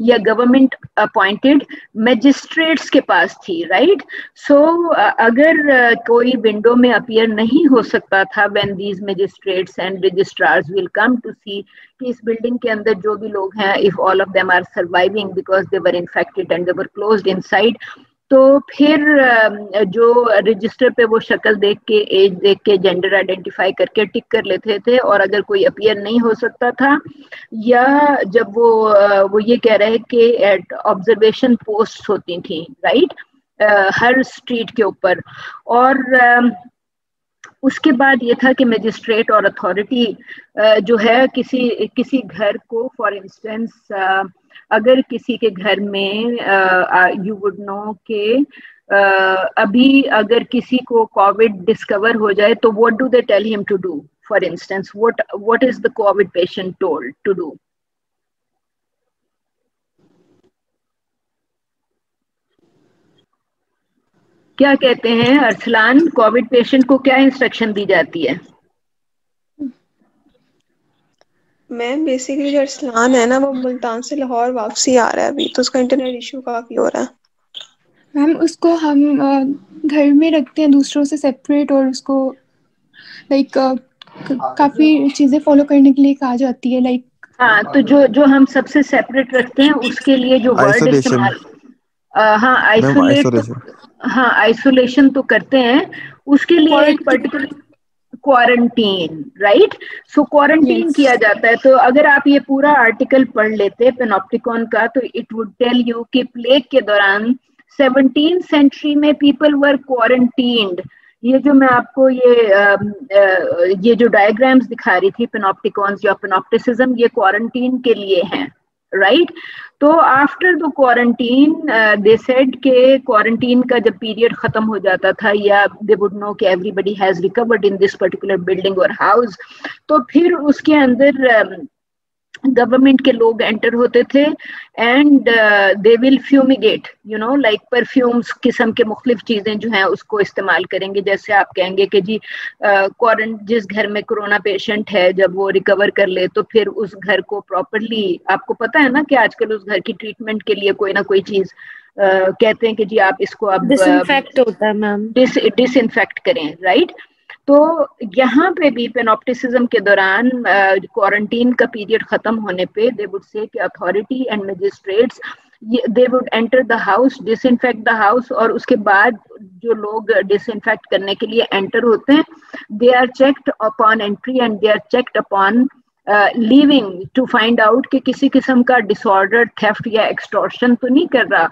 Speaker 1: या गवर्नमेंट अपॉइंटेड मैजिस्ट्रेट्स के पास थी, राइट. सो अगर कोई विंडो में अपीयर नहीं हो सकता था when these magistrates and registrars will come to see कि इस बिल्डिंग के अंदर जो भी लोग हैं, if all of them are surviving because they were infected and they were closed inside, तो फिर जो रजिस्टर पे वो शक्ल देख के, एज देख के, जेंडर आइडेंटिफाई करके टिक कर लेते थे. और अगर कोई अपीयर नहीं हो सकता था, या जब वो ये कह रहे कि ऑब्जर्वेशन पोस्ट होती थी, राइट, हर स्ट्रीट के ऊपर. और उसके बाद ये था कि मजिस्ट्रेट और अथॉरिटी जो है किसी घर को, फॉर इंस्टेंस अगर किसी के घर में यू वुड नो कि अभी अगर किसी को कोविड डिस्कवर हो जाए तो what do they tell him to do. For instance what is the COVID patient told to do? क्या कहते हैं अरसलान, कोविड पेशेंट को क्या इंस्ट्रक्शन दी जाती है?
Speaker 7: मैम बेसिकली जो अरसलान है ना, वो मुल्तान से लाहौर वापसी आ रहा है अभी, तो उसका इंटरनेट इशू काफी हो रहा है.
Speaker 9: मैम उसको हम घर में रखते हैं दूसरों से सेपरेट, और उसको लाइक काफी चीजें फॉलो करने के लिए कहा जाती है लाइक।
Speaker 1: हाँ, तो जो हम सबसे सेपरेट रखते हैं उसके लिए जो वर्ड इस्तेमाल, हाँ आइसोलेशन तो करते हैं, उसके लिए एक पर्टिकुलर क्वारंटीन, राइट। सो क्वारंटीन किया जाता है। तो अगर आप ये पूरा आर्टिकल पढ़ लेते पेनोप्टिकॉन का, तो इट वुड टेल यू कि प्लेग के दौरान 17th सेंचुरी में पीपल वर क्वारंटीन्ड। ये जो मैं आपको ये जो डायग्राम्स दिखा रही थी पेनोप्टिकॉन्स या पेनोप्टिसिज्म, ये क्वारंटीन के लिए हैं, राइट। तो after the quarantine they said के क्वारंटीन का जब पीरियड खत्म हो जाता था, या दे वुड नो कि everybody has recovered in this particular building और हाउस, तो फिर उसके अंदर गवर्नमेंट के लोग एंटर होते थे and they will fumigate, you know, like perfumes किस्म के मुख्तलिफ चीजें जो हैं उसको इस्तेमाल करेंगे। जैसे आप कहेंगे कि जी जिस घर में कोरोना पेशेंट है, जब वो रिकवर कर ले तो फिर उस घर को प्रॉपरली, आपको पता है ना कि आजकल उस घर की ट्रीटमेंट के लिए कोई ना कोई चीज कहते हैं कि जी आप इसको आप
Speaker 8: डिसइंफेक्ट होता है मैम,
Speaker 1: डिसइंफेक्ट करें, राइट। तो यहाँ पे भी पेनोप्टिसिज्म के दौरान क्वारंटीन का पीरियड खत्म होने पे दे वुड से कि authority and magistrates they would enter the house, disinfect the house, और उसके बाद जो लोग डिसइंफेक्ट करने के लिए एंटर होते हैं, they are checked upon entry and they are checked upon leaving to find out कि किसी किस्म का डिसऑर्डर, थेफ्ट या एक्सटॉर्शन तो नहीं कर रहा,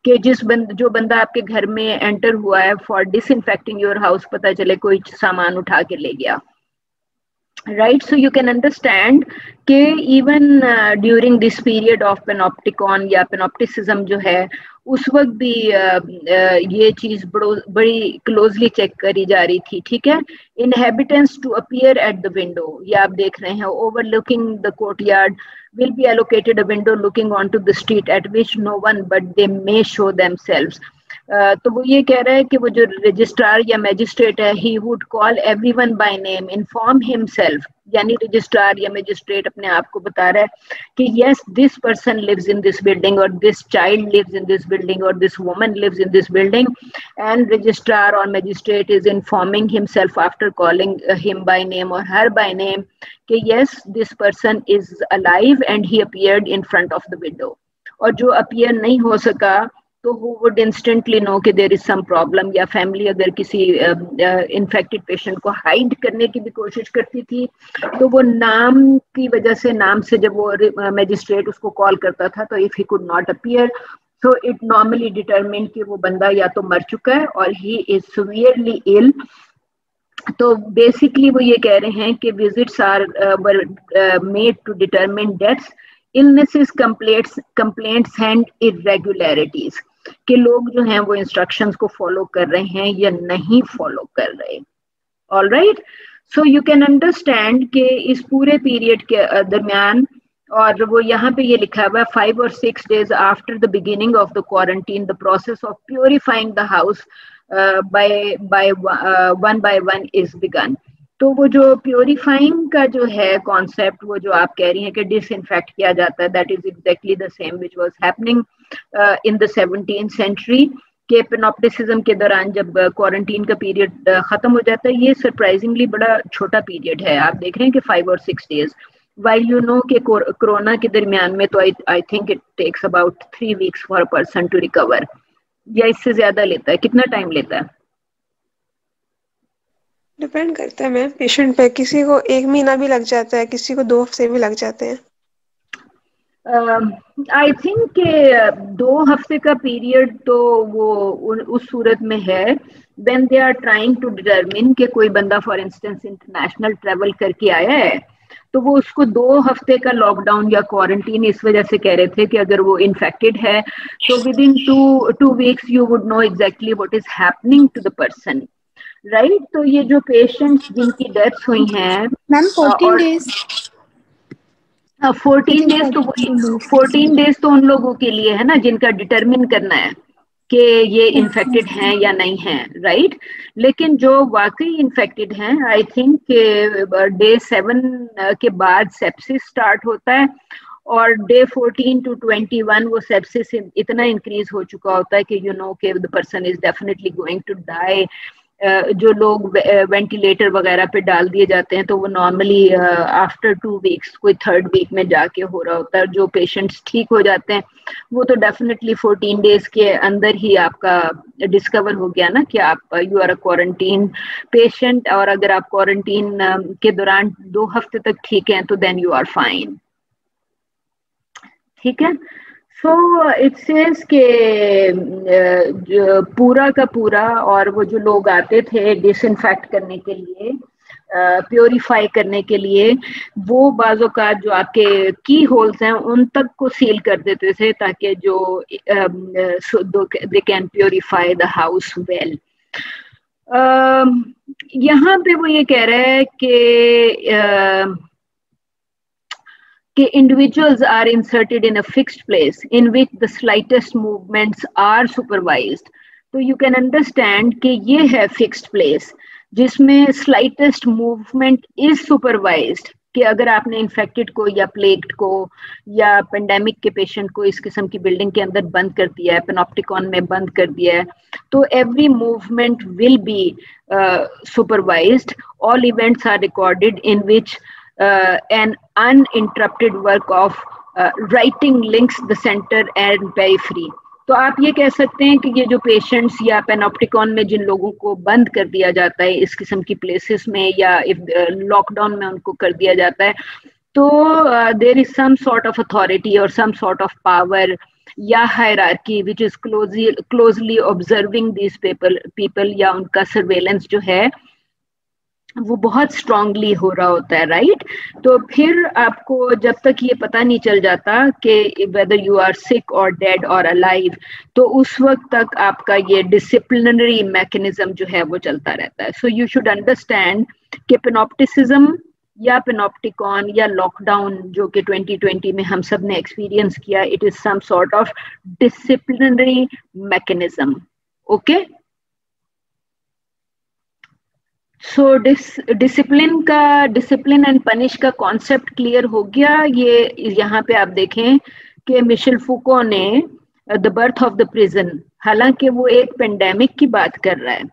Speaker 1: कि जो बंदा आपके घर में एंटर हुआ है फॉर डिसइंफेक्टिंग योर हाउस, पता चले कोई सामान उठा के ले गया, right. So you can understand कि even during this period of panopticon या पेनोप्टिसिज्म जो है, उस वक्त भी ये चीज बड़ी क्लोजली चेक करी जा रही थी, ठीक है। Inhabitants to appear at the window, ये आप देख रहे हैं, overlooking the courtyard will be allocated a window looking onto the street at which no one but they may show themselves. तो वो ये कह रहा है कि वो जो रजिस्ट्रार या मैजिस्ट्रेट है, he would call everyone by name, inform himself, यानी रजिस्ट्रार या मैजिस्ट्रेट अपने आप को बता रहा है कि yes this person lives in this building or this child lives in this building or this woman lives in this building, and registrar or magistrate is informing himself after calling him by name or her by name कि yes this person is alive and he appeared in front of the window. और जो appear नहीं हो सका तो who would instantly know कि there is some problem, या family अगर किसी इन्फेक्टेड पेशेंट को हाइड करने की भी कोशिश करती थी तो वो नाम की वजह से, नाम से जब वो मैजिस्ट्रेट उसको कॉल करता था, तो if he could not appear, so it normally determined कि वो बंदा या तो मर चुका है और he is severely ill. तो बेसिकली वो ये कह रहे हैं कि visits are made to determine deaths, illnesses, complaints and irregularities, कि लोग जो हैं वो इंस्ट्रक्शंस को फॉलो कर रहे हैं या नहीं फॉलो कर रहे। Alright, so you can understand कि इस पूरे पीरियड के दरमियान, और वो यहाँ पे ये लिखा हुआ है 5 or 6 days after the beginning of the quarantine, the process of purifying the house one by one is begun. तो वो जो प्योरीफाइंग का जो है कॉन्सेप्ट, वो जो आप कह रही हैं कि डिसइंफेक्ट किया जाता है, that is exactly the same which was happening in the 17th century के पेनोप्टिसिज्म के दौरान जब क्वारंटीन का पीरियड खत्म हो जाता है। ये सरप्राइजिंगली बड़ा छोटा पीरियड है, आप देख रहे हैं कि 5 or 6 days, while you know कि कोरोना के दरमियान में तो I think it takes about 3 weeks for a person to recover, या इससे ज्यादा लेता है, कितना टाइम लेता है?
Speaker 7: डिपेंड करता है मैम पेशेंट पे, किसी को 1 महीना भी लग जाता है, किसी को 2 हफ्ते भी लग जाते हैं।
Speaker 1: आई थिंक कि 2 हफ्ते का पीरियड तो वो उस सूरत में है when they are trying to determine कि कोई बंदा फॉर इंस्टेंस इंटरनेशनल ट्रेवल करके आया है, तो वो उसको 2 हफ्ते का लॉकडाउन या क्वारंटीन इस वजह से कह रहे थे कि अगर वो इन्फेक्टेड है तो within 2 weeks you would know exactly what is happening to the person, right. तो ये जो पेशेंट्स जिनकी डेथ्स हुई हैं
Speaker 9: मैम 14 days
Speaker 1: 14 days तो उन लोगों के लिए है ना जिनका डिटरमिन करना है कि ये इन्फेक्टेड हैं या नहीं हैं, राइट। लेकिन जो वाकई इन्फेक्टेड हैं, आई थिंक डे 7 के बाद सेप्सिस स्टार्ट होता है, और डे 14 to 21 वो सेप्सिस इतना इंक्रीज हो चुका होता है कि यू नो कि the person is definitely going to die जो लोग वेंटिलेटर वगैरह पे डाल दिए जाते हैं तो वो नॉर्मली आफ्टर 2 वीक्स कोई 3rd वीक में जाके हो रहा होता है। जो पेशेंट्स ठीक हो जाते हैं वो तो डेफिनेटली 14 डेज के अंदर ही आपका डिस्कवर हो गया ना कि आप you are a quarantine patient, और अगर आप क्वारंटीन के दौरान 2 हफ्ते तक ठीक हैं तो देन यू आर फाइन। ठीक है, सो इट सेज के पूरा का पूरा, और वो जो लोग आते थे डिसइंफेक्ट करने के लिए, प्योरीफाई करने के लिए, वो बाज़ोकात जो आपके की होल्स हैं उन तक को सील कर देते थे ताकि जो they can purify the house well. यहाँ पे वो ये कह रहा है कि individuals are inserted in a fixed place in which the slightest movements are supervised। तो you can understand कि ये है fixed place जिसमें slightest movement is supervised, कि अगर आपने इन्फेक्टेड को या प्लेग्ड को या पेंडेमिक के पेशेंट को इस किस्म की बिल्डिंग के अंदर बंद कर दिया है, पेनोप्टिकॉन में बंद कर दिया है, तो every movement will be supervised. All events are recorded in which an uninterrupted work of writing links the center and periphery। तो आप ये कह सकते हैं कि ये जो पेशेंट्स या पेनोप्टिकॉन में जिन लोगों को बंद कर दिया जाता है इस किस्म की प्लेसेस में या लॉकडाउन में उनको कर दिया जाता है, तो there is some sort of authority और सम सॉर्ट ऑफ पावर या hierarchy which is closely observing this people, या उनका सर्वेलेंस जो है वो बहुत स्ट्रांगली हो रहा होता है, राइट। तो फिर आपको जब तक ये पता नहीं चल जाता कि वेदर यू आर सिक और डेड और अलाइव, तो उस वक्त तक आपका ये डिसिप्लिनरी मैकेनिज्म जो है वो चलता रहता है। सो यू शुड अंडरस्टैंड कि पेनोप्टिसिज्म या पेनोप्टिकॉन या लॉकडाउन जो कि 2020 में हम सब ने एक्सपीरियंस किया, it is some sort of disciplinary mechanism. Okay, so discipline and punish का कॉन्सेप्ट क्लियर हो गया। ये यहाँ पे आप देखें कि मिशेल फूको ने the birth of the prison, हालांकि वो एक पेंडेमिक की बात कर रहा है,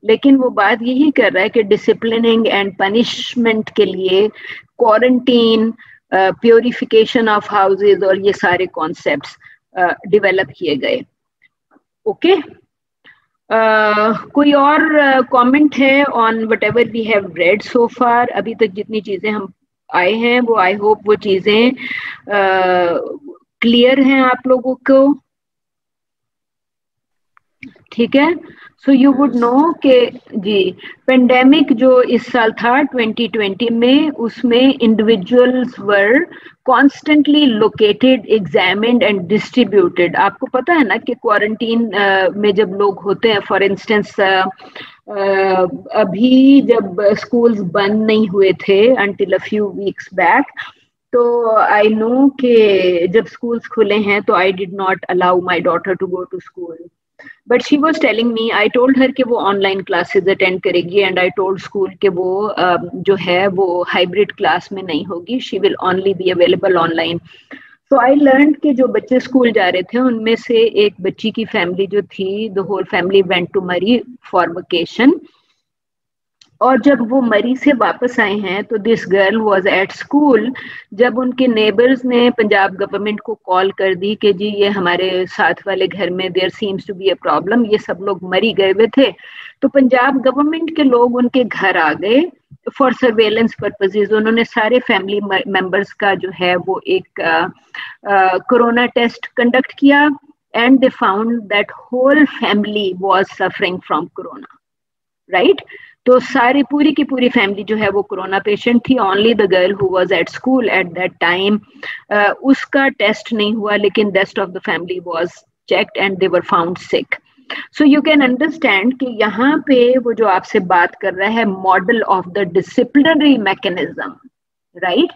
Speaker 1: लेकिन वो बात यही कर रहा है कि डिसिप्लिनिंग एंड पनिशमेंट के लिए क्वारंटीन, प्योरिफिकेशन ऑफ हाउसेज और ये सारे कॉन्सेप्ट्स डेवलप किए गए। ओके, कोई और कमेंट है on whatever we have read so far? अभी तक जितनी चीजें हम आए हैं वो आई होप वो चीजें क्लियर हैं आप लोगों को। ठीक है, सो यू वुड नो कि जी पेंडेमिक जो इस साल था 2020 में, उसमें individuals were constantly located, examined and distributed. आपको पता है ना कि क्वारंटीन में जब लोग होते हैं, फॉर इंस्टेंस अभी जब स्कूल्स बंद नहीं हुए थे until a few weeks back, तो आई नो कि जब स्कूल्स खुले हैं तो I did not allow my daughter to go to school, but she was telling me, I told her कि वो ऑनलाइन क्लासेज अटेंड करेगी, एंड आई टोल्ड स्कूल कि वो जो है वो हाइब्रिड क्लास में नहीं होगी, she will only be available online. So I learn कि जो बच्चे स्कूल जा रहे थे उनमें से एक बच्ची की फैमिली जो थी, the whole family went to Murree for vacation, और जब वो मरी से वापस आए हैं तो this girl was at school. जब उनके नेबर्स ने पंजाब गवर्नमेंट को कॉल कर दी कि जी ये हमारे साथ वाले घर में there seems to be a problem, ये सब लोग मरी गए हुए थे, तो पंजाब गवर्नमेंट के लोग उनके घर आ गए फॉर सर्वेलेंस पर्पसेस। उन्होंने सारे फैमिली मेंबर्स का जो है वो एक कोरोना टेस्ट कंडक्ट किया, and they found that whole family was suffering from corona, right. तो सारी पूरी की पूरी फैमिली जो है वो कोरोना पेशेंट थी। Only the girl who was at school at that time, उसका टेस्ट नहीं हुआ, लेकिन rest of the family was checked and they were found sick. So you can understand कि यहाँ पे वो जो आपसे बात कर रहा है model of the disciplinary mechanism, right.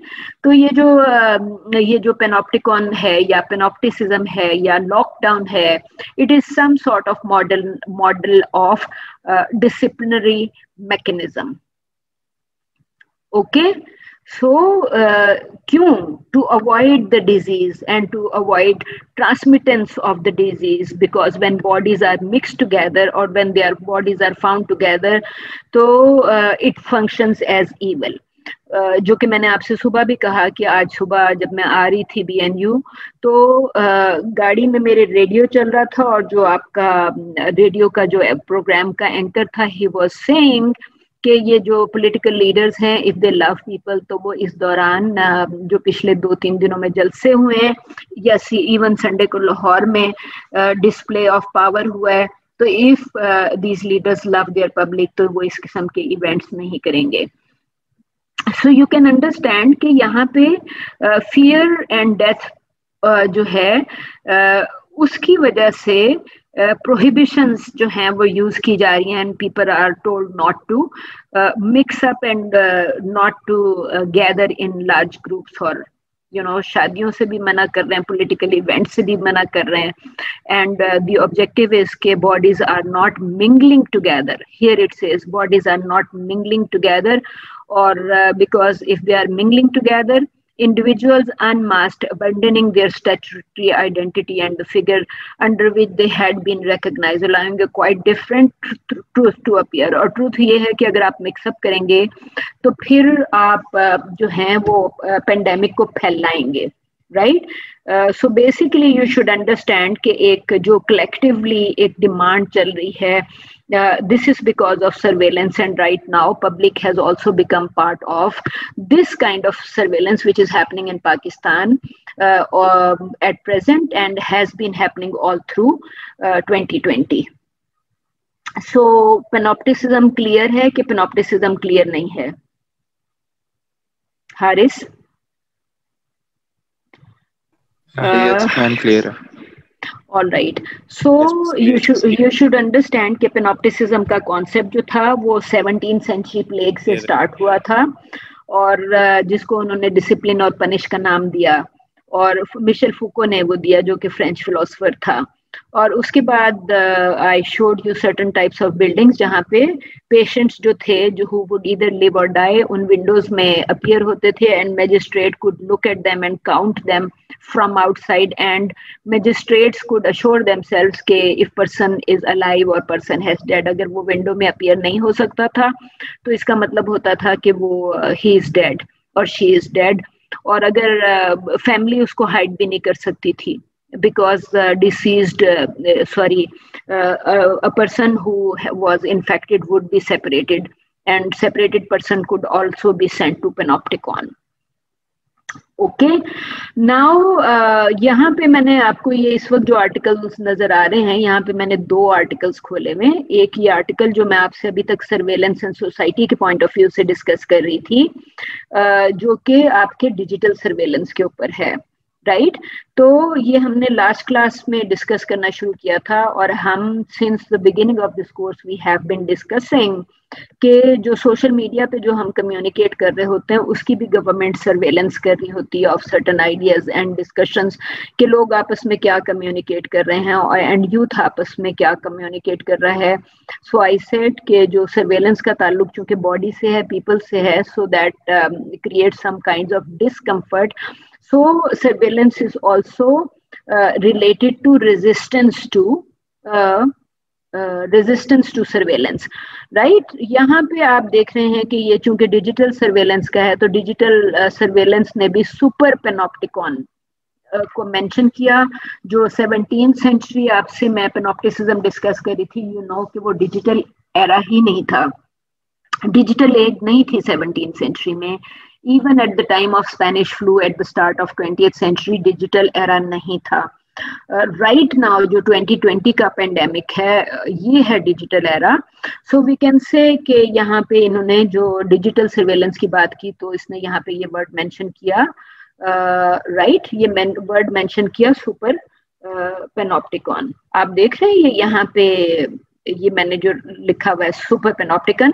Speaker 1: तो ये जो पेनोप्टिकॉन है या पेनोप्टिसिज्म है या लॉकडाउन है, it is some sort of model of disciplinary mechanism. Okay, So to avoid the disease and to avoid transmittance of the disease, because when bodies are mixed together or when their bodies are found together, so it functions as evil. जो कि मैंने आपसे सुबह भी कहा कि आज सुबह जब मैं आ रही थी BNU तो गाड़ी में मेरे रेडियो चल रहा था और जो आपका रेडियो का जो प्रोग्राम का एंकर था, ही वाज सेइंग कि ये जो पॉलिटिकल लीडर्स हैं इफ दे लव पीपल, तो वो इस दौरान जो पिछले 2-3 दिनों में जलसे हुए हैं या इवन संडे को लाहौर में डिस्प्ले ऑफ पावर हुआ है, तो if these leaders love their public तो वो इस किस्म के इवेंट्स नहीं करेंगे. सो यू कैन अंडरस्टैंड कि यहाँ पे फियर एंड डेथ जो है उसकी वजह से प्रोहिबिशंस जो हैं वो यूज की जा रही हैं and people are told not to mix up and not to gather in large groups, और शादियों से भी मना कर रहे हैं, पॉलिटिकल इवेंट से भी मना कर रहे हैं. एंड द ऑब्जेक्टिव इज के bodies are not mingling together. Here it says bodies are not mingling together, or because if they are mingling together, individuals unmasked, abandoning their statutory identity and the figure under which they had been recognized, allowing a quite different truth to appear. और truth ये है कि अगर आप mix up करेंगे तो फिर आप जो हैं वो pandemic को फैलाएंगे, right? So basically you should understand कि एक जो collectively एक demand चल रही है, this is because of surveillance, and right now public has also become part of this kind of surveillance which is happening in Pakistan at present and has been happening all through 2020. So panopticism clear है कि panopticism clear नहीं है? Haris?
Speaker 4: Yes, unclear.
Speaker 1: All right. So you should understand कि panopticism का concept जो था वो 17th century plague से start हुआ था और जिसको उन्होंने discipline और punish का नाम दिया, और मिशेल फूको ने वो दिया जो कि फ्रेंच फिलोसोफर था. और उसके बाद आई showed you certain types of buildings जहाँ पे पेशेंट्स जो थे जो हु वुड ईदर लिव और डाई उन विंडोज में अपीयर होते थे and magistrate could look at them and count them from outside and magistrates could assure themselves के इफ पर्सन इज अलाइव और पर्सन हैज डेड. अगर वो विंडो में अपीयर नहीं हो सकता था तो इसका मतलब होता था कि वो ही इज डेड और शी इज डेड. और अगर फैमिली उसको हाइड भी नहीं कर सकती थी because deceased a person who was infected would be separated and separated person could also be sent to panopticon. Okay now यहाँ पे मैंने आपको ये इस वक्त जो आर्टिकल्स नजर आ रहे हैं यहाँ पे मैंने 2 आर्टिकल्स खोले हुए. एक ये आर्टिकल जो मैं आपसे अभी तक सर्वेलेंस एंड सोसाइटी के पॉइंट ऑफ व्यू से डिस्कस कर रही थी जो कि आपके डिजिटल सर्वेलेंस के ऊपर है, राइट? तो ये हमने लास्ट क्लास में डिस्कस करना शुरू किया था और हम since the beginning of this course we have been discussing कि जो सोशल मीडिया पे जो हम कम्युनिकेट कर रहे होते हैं उसकी भी गवर्नमेंट सर्वेलेंस कर रही होती है of certain ideas and discussions कि लोग आपस में क्या कम्युनिकेट कर रहे हैं और एंड यूथ आपस में क्या कम्युनिकेट कर रहा है. सो आई सेड कि जो सर्वेलेंस का ताल्लुक चूंकि बॉडी से है, पीपल से है, so that create some kinds of discomfort. So surveillance is also related to resistance to surveillance, right? यहाँ पे आप देख रहे हैं कि ये चूंकि डिजिटल सर्वेलेंस का है तो डिजिटल सर्वेलेंस ने भी सुपर पेनोप्टिकॉन को मेंशन किया जो 17th सेंचुरी आपसे मैं पेनोप्टिसिज्म डिस्कस कर रही थी. यू नो कि वो डिजिटल एरा ही नहीं था, डिजिटल एज नहीं थी 17th सेंचुरी में. Even at the time of Spanish flu at the start of 20th century, digital era नहीं था. Right now जो 2020 का pandemic है ये है digital era. So we can say कि यहाँ पे इन्होंने जो digital surveillance की बात की तो इसने यहाँ पे ये word mention किया, right? ये word mention किया super panopticon. आप देख रहे हैं ये यहाँ पे ये मैंने जो लिखा हुआ है super panopticon.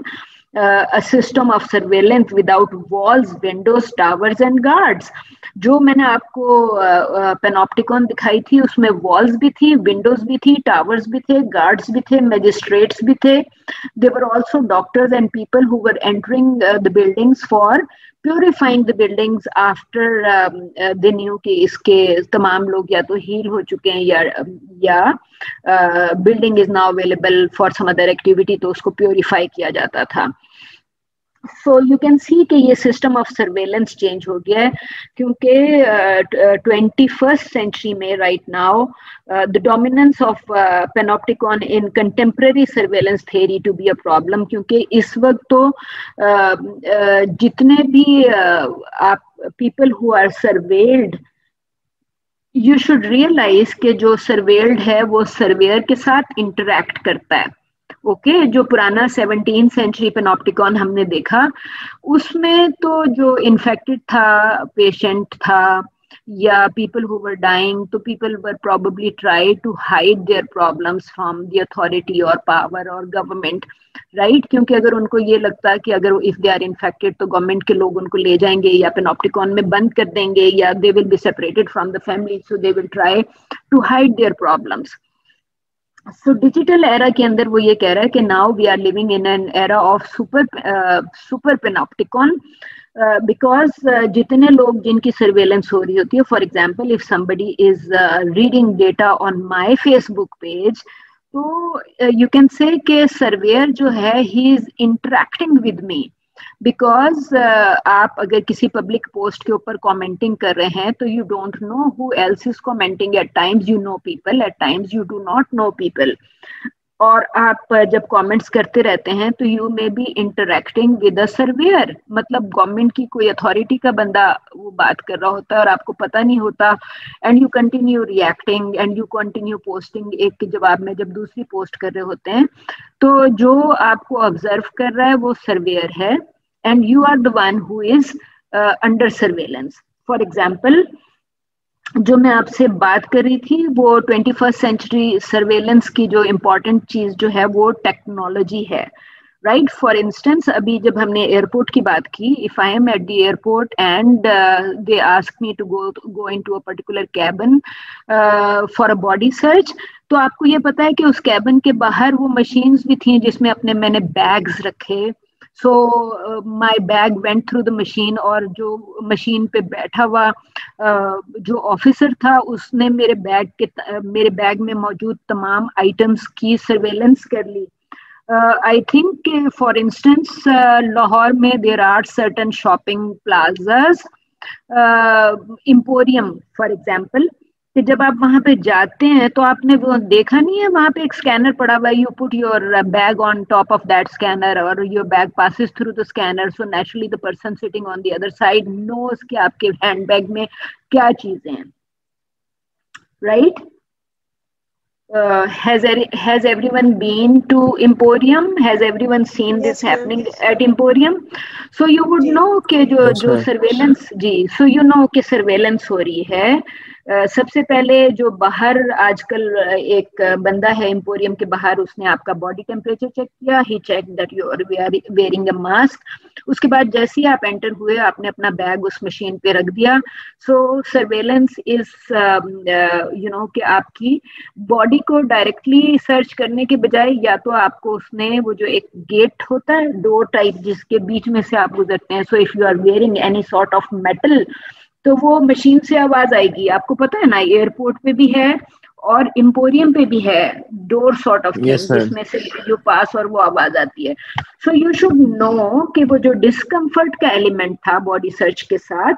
Speaker 1: A system of surveillance without walls, windows, towers and guards. जो मैंने आपको पेनोप्टिकॉन दिखाई थी उसमें वॉल्स भी थी, विंडोज भी थी, टावर्स भी थे, गार्ड्स भी थे, मैजिस्ट्रेट्स भी थे. There were also doctors and people who were entering the buildings for purifying the buildings after they knew कि इसके तमाम लोग या तो हील हो चुके हैं या building is now available for some other activity, तो उसको प्योरीफाई किया जाता था। सो यू कैन सी कि ये सिस्टम ऑफ सर्वेलेंस चेंज हो गया है, क्योंकि 21st सेंचुरी में right now the dominance of panopticon in contemporary surveillance theory to be a problem, क्योंकि इस वक्त तो जितने भी आप people who are surveilled, you should realise कि जो सर्वेल्ड है वो सर्वेयर के साथ इंटरैक्ट करता है। ओके, जो पुराना 17th सेंचुरी पैनोप्टिकॉन हमने देखा, उसमें तो जो इन्फेक्टेड था पेशेंट था या पीपल हु वर डाइंग, तो people were probably try to hide their problems from the authority और पावर और गवर्नमेंट, राइट? क्योंकि अगर उनको ये लगता कि अगर इफ दे आर इन्फेक्टेड तो गवर्नमेंट के लोग उनको ले जाएंगे या पैनोप्टिकॉन में बंद कर देंगे या they will be separated from the family, so they will try to hide their problems. So digital era के अंदर वो ये कह रहा है कि now we are living in an era of super panopticon, because जितने लोग जिनकी सर्वेलेंस हो रही होती है, for example if somebody is reading data on my Facebook page, तो यू कैन से कि सर्वेयर जो है he is interacting with me, because आप अगर किसी पब्लिक पोस्ट के ऊपर कमेंटिंग कर रहे हैं तो you don't know who else is commenting, at times you know people, at times you do not know people, और आप जब कमेंट्स करते रहते हैं तो you may be interacting with a surveyor, मतलब गवर्नमेंट की कोई अथॉरिटी का बंदा वो बात कर रहा होता है और आपको पता नहीं होता, and you continue reacting and you continue posting, एक के जवाब में जब दूसरी पोस्ट कर रहे होते हैं, तो जो आपको ऑब्जर्व कर रहा है वो सर्वेयर है, and you are the one who is under surveillance. For example, जो मैं आपसे बात कर रही थी वो 21st सेंचुरी सर्वेलेंस की जो इम्पोर्टेंट चीज जो है वो टेक्नोलॉजी है, राइट? फॉर इंस्टेंस अभी जब हमने एयरपोर्ट की बात की, if I am at the airport and they ask me to go into a particular cabin for a body search, तो आपको ये पता है कि उस कैबिन के बाहर वो मशीन्स भी थी जिसमें मैंने बैग्स रखे, so my bag went through the machine, और जो मशीन पे बैठा हुआ जो ऑफिसर था उसने मेरे बैग में मौजूद तमाम आइटम्स की सर्वेलेंस कर ली। I think for instance Lahore में there are certain shopping plazas, emporium for example, कि जब आप वहां पे जाते हैं तो आपने वो देखा नहीं है वहां पे एक स्कैनर पड़ा हुआ है, you put your bag on top of that scanner और your bag passes through the scanner, so naturally the person sitting on the other side knows कि आपके हैंडबैग में क्या चीजें हैं, right? Has everyone been to Emporium? Has everyone seen this happening at Emporium? So you would know कि जो surveillance, ji, so you know कि surveillance हो रही है। सबसे पहले जो बाहर आजकल एक बंदा है एम्पोरियम के बाहर, उसने आपका बॉडी टेम्परेचर चेक किया, he check that you are wearing a mask. उसके बाद जैसे ही आप एंटर हुए आपने अपना बैग उस मशीन पे रख दिया। सो सर्वेलेंस इज यू नो कि आपकी बॉडी को डायरेक्टली सर्च करने के बजाय या तो आपको उसने वो जो एक गेट होता है डोर टाइप जिसके बीच में से आप गुजरते हैं, so if you are wearing any sort of metal तो वो मशीन से आवाज आएगी। आपको पता है ना, एयरपोर्ट पे भी है और एम्पोरियम पे भी है डोर सॉर्ट ऑफ थिंग जिसमें से यू पास और वो आवाज आती है। सो यू शुड नो कि वो जो डिस्कम्फर्ट का एलिमेंट था बॉडी सर्च के साथ,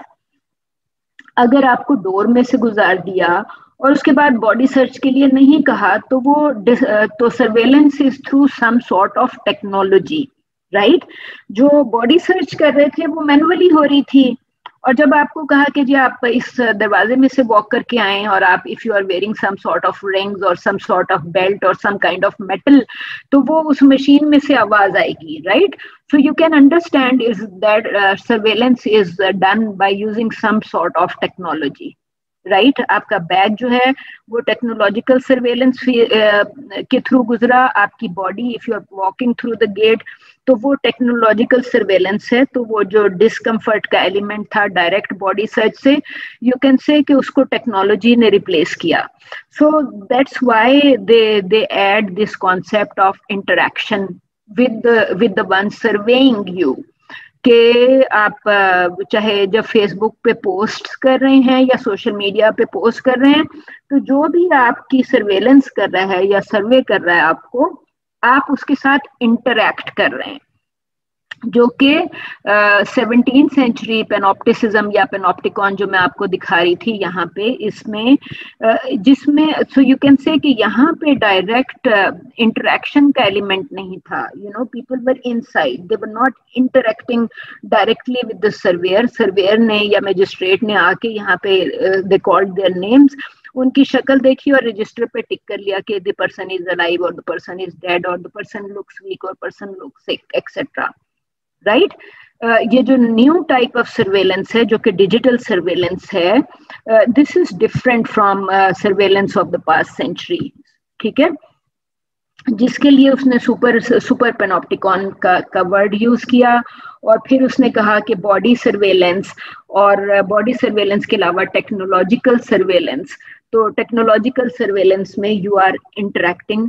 Speaker 1: अगर आपको डोर में से गुजार दिया और उसके बाद बॉडी सर्च के लिए नहीं कहा तो वो तो surveillance is through some sort of technology, right? जो बॉडी सर्च कर रहे थे वो मैनुअली हो रही थी, और जब आपको कहा कि जी आप इस दरवाजे में से वॉक करके आए और आप if you are wearing some sort of rings और सम सॉर्ट ऑफ बेल्ट और सम काइंड ऑफ मेटल, तो वो उस मशीन में से आवाज आएगी, right? So you can understand is that surveillance is done by using some sort of technology, right? आपका बैग जो है वो टेक्नोलॉजिकल सर्वेलेंस के थ्रू गुजरा, आपकी body if you are walking through the gate तो वो टेक्नोलॉजिकल सर्वेलेंस है। तो वो जो डिस्कम्फर्ट का एलिमेंट था डायरेक्ट बॉडी सर्च से, यू कैन से कि उसको टेक्नोलॉजी ने रिप्लेस किया। So that's why they add this concept of interaction with the one surveying you, कि आप चाहे जब फेसबुक पे पोस्ट कर रहे हैं या सोशल मीडिया पे पोस्ट कर रहे हैं, तो जो भी आपकी सर्वेलेंस कर रहा है या सर्वे कर रहा है आपको, आप उसके साथ इंटरैक्ट कर रहे हैं, जो कि 17th सेंचुरी पेनॉप्टिसिज्म या पेनॉप्टिकॉन जो मैं आपको दिखा रही थी यहाँ पे, इसमें जिसमें सो यू कैन से कि यहाँ पे डायरेक्ट इंटरेक्शन का एलिमेंट नहीं था. You know, people were inside, they were not interacting directly with the surveyor. Surveyor ने या मजिस्ट्रेट ने आके यहाँ पे दे कॉल्ड देयर नेम्स, उनकी शक्ल देखी और रजिस्टर पे टिक कर लिया कि द पर्सन इज अलाइव और द पर्सन इज डेड और द पर्सन लुक्स वीक और person looks sick etcetera. Right. ये जो न्यू टाइप ऑफ सर्वेलेंस है, जो कि डिजिटल सर्वेलेंस है, this is different from surveillance of the past century. ठीक है, जिसके लिए उसने सुपर पेनॉप्टिकॉन का वर्ड यूज किया, और फिर उसने कहा कि बॉडी सर्वेलेंस, और बॉडी सर्वेलेंस के अलावा टेक्नोलॉजिकल सर्वेलेंस. तो टेक्नोलॉजिकल सर्वेलेंस में you are interacting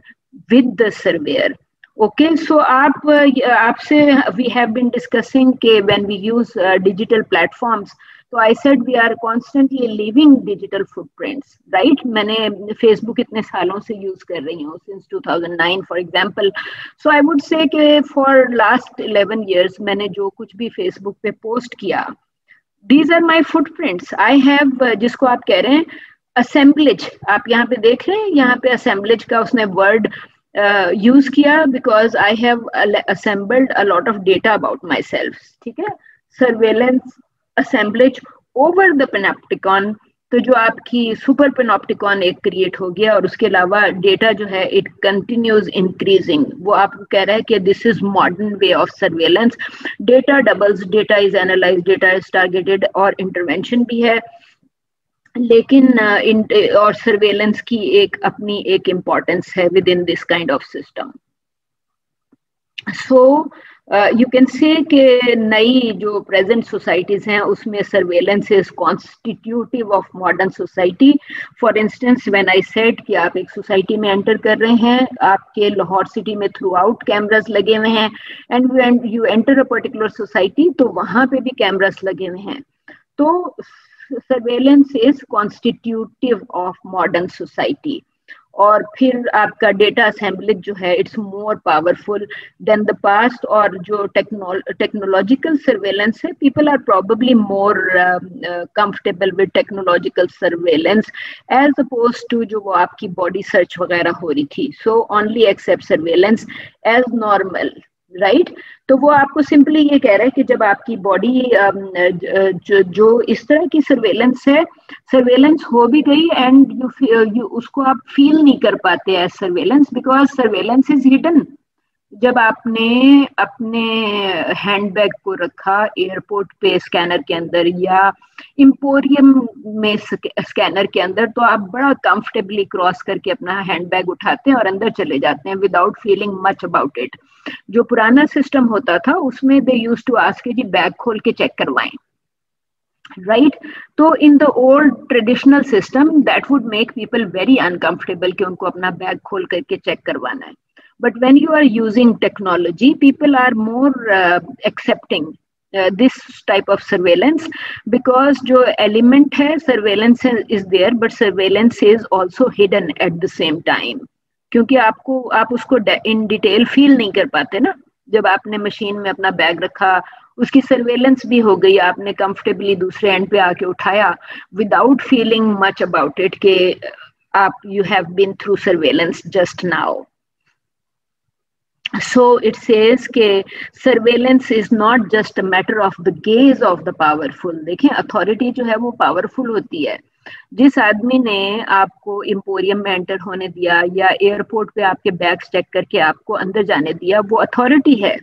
Speaker 1: with the surveyor. Okay, so आपसे we have been discussing कि when we use digital platforms, तो I said we are constantly leaving digital footprints, right? मैंने Facebook इतने सालों से use कर रही हूँ, since 2009 for example. So I would say कि for last 11 years मैंने जो कुछ भी Facebook पे post किया, these are my footprints. I have जिसको आप कह रहे हैं assemblage, आप यहाँ पे देख रहे हैं, यहाँ पे assemblage का उसने word यूज किया, because I have assembled a lot of data about my self. ठीक है, सर्वेलेंस असेंबलेज ओवर द पेनॉप्टिकॉन. तो जो आपकी सुपर पेनॉप्टिकॉन एक क्रिएट हो गया, और उसके अलावा डेटा जो है इट कंटिन्यूज इंक्रीजिंग. वो आपको कह रहा है कि this is modern way of surveillance. Data doubles, data is analyse, data is targeted, और इंटरवेंशन भी है. लेकिन और सर्वेलेंस की एक अपनी एक इम्पोर्टेंस है with in this kind of system. So you can say कि नई जो प्रेजेंट सोसाइटीज हैं उसमें surveillance is constitutive of modern society. For instance when I said कि आप एक सोसाइटी में एंटर कर रहे हैं, आपके लाहौर सिटी में थ्रू आउट कैमरास लगे हुए हैं, and you enter a particular society, तो वहां पे भी कैमरास लगे हुए हैं. तो surveillance is constitutive of modern society. और फिर आपका डेटा असेंबलेज जो है it's more powerful than the past. और जो टेक्नोलॉजिकल सर्वेलेंस है, people are probably more comfortable with technological surveillance as oppose to जो वो आपकी बॉडी सर्च वगैरह हो रही थी. So only accept surveillance as normal, right. तो वो आपको सिंपली ये कह रहा है कि जब आपकी बॉडी जो इस तरह की सर्वेलेंस है, सर्वेलेंस हो भी गई एंड यू उसको आप फील नहीं कर पाते as surveillance, because surveillance is hidden. जब आपने अपने हैंडबैग को रखा एयरपोर्ट पे स्कैनर के अंदर या इंपोरियम में स्कैनर के अंदर, तो आप बड़ा कंफर्टेबली क्रॉस करके अपना हैंडबैग उठाते हैं और अंदर चले जाते हैं without feeling much about it. जो पुराना सिस्टम होता था उसमें दे यूज टू आस्क जी बैग खोल के चेक करवाएं, राइट. तो in the old traditional system that would make people very uncomfortable कि उनको अपना बैग खोल करके चेक करवाना है. But when you are using technology, people are more accepting this type of surveillance, because जो element है surveillance is there, but surveillance is also hidden at the same time. क्योंकि आप उसको in detail feel नहीं कर पाते ना. जब आपने मशीन में अपना बैग रखा, उसकी सर्वेलेंस भी हो गई, आपने कंफर्टेबली दूसरे एंड पे आके उठाया without feeling much about it कि आप you have been through surveillance just now. So it says कि surveillance is not just a matter of the gaze of the powerful. देखें, अथॉरिटी जो है वो पावरफुल होती है. जिस आदमी ने आपको एम्पोरियम में एंटर होने दिया या एयरपोर्ट पे आपके बैग्स चेक करके आपको अंदर जाने दिया, वो अथॉरिटी है,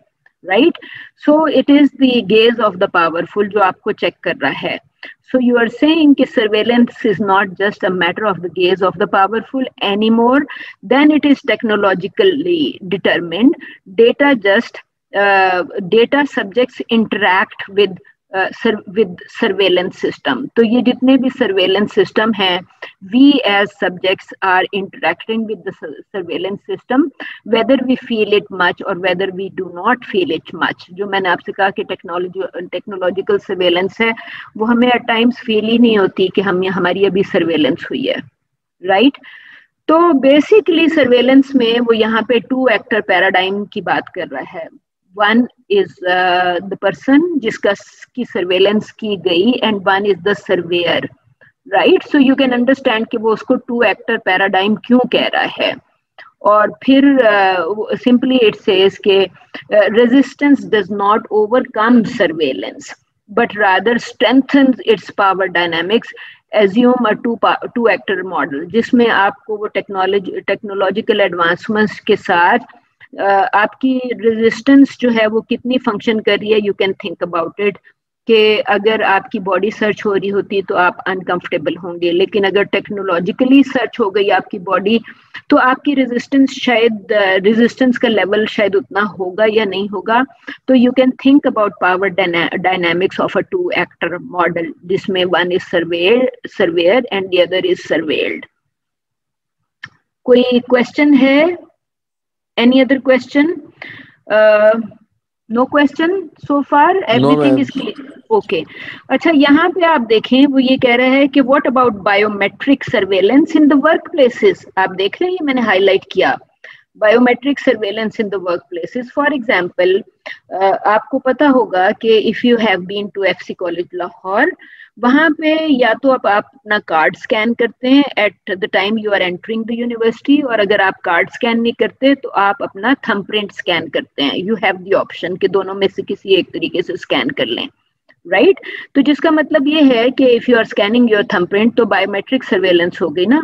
Speaker 1: right. So it is the gauge of the powerful जो आपको चेक कर रहा है. So you are saying कि surveillance is not just a matter of the gaze of the powerful anymore, then it is technologically determined. Data subjects interact with with surveillance system. तो ये जितने भी surveillance system हैं, we as subjects are interacting with the surveillance system, whether we feel it much or whether we do not feel it much. जो मैंने आपसे कहा कि technological surveillance है, वो हमें at times feel ही नहीं होती कि हमारी अभी surveillance हुई है, right? तो बेसिकली सर्वेलेंस में वो यहाँ पे 2 एक्टर पैराडाइम की बात कर रहा है. वन इज द पर्सन जिसका की सर्वेलेंस की गई and one is the surveyor, right? So you can understand कि वो उसको 2 एक्टर पैराडाइम क्यों कह रहा है. और फिर सिंपली इट सेज के resistance does not overcome surveillance but rather strengthens it's power dynamics. Assume a two actor model जिसमें आपको वो टेक्नोलॉजिकल एडवांसमेंट्स के साथ आपकी रेजिस्टेंस जो है वो कितनी फंक्शन कर रही है. You can think about it कि अगर आपकी बॉडी सर्च हो रही होती तो आप अनकंफर्टेबल होंगे, लेकिन अगर टेक्नोलॉजिकली सर्च हो गई आपकी बॉडी तो आपकी रेजिस्टेंस का लेवल शायद उतना होगा या नहीं होगा. तो you can think about power dynamics of a 2 actor model जिसमें one is surveyor and the other is surveilled. कोई क्वेश्चन है? Any other question? No question so far, everything is clear. Okay, अच्छा यहाँ पे आप देखें वो ये कह रहा है कि what about biometric surveillance in the workplaces. आप देख रहे हैं ये मैंने हाईलाइट किया, biometric surveillance in the workplaces. For example आपको पता होगा कि if you have been to FC college Lahore, वहां पे या तो आप अपना कार्ड स्कैन करते हैं at the time you are entering the university, और अगर आप कार्ड स्कैन नहीं करते तो आप अपना थंब प्रिंट स्कैन करते हैं. यू हैव द ऑप्शन कि दोनों में से किसी एक तरीके से स्कैन कर लें, राइट? तो जिसका मतलब ये है कि if you are scanning your thumb print तो बायोमेट्रिक सर्वेलेंस हो गई ना.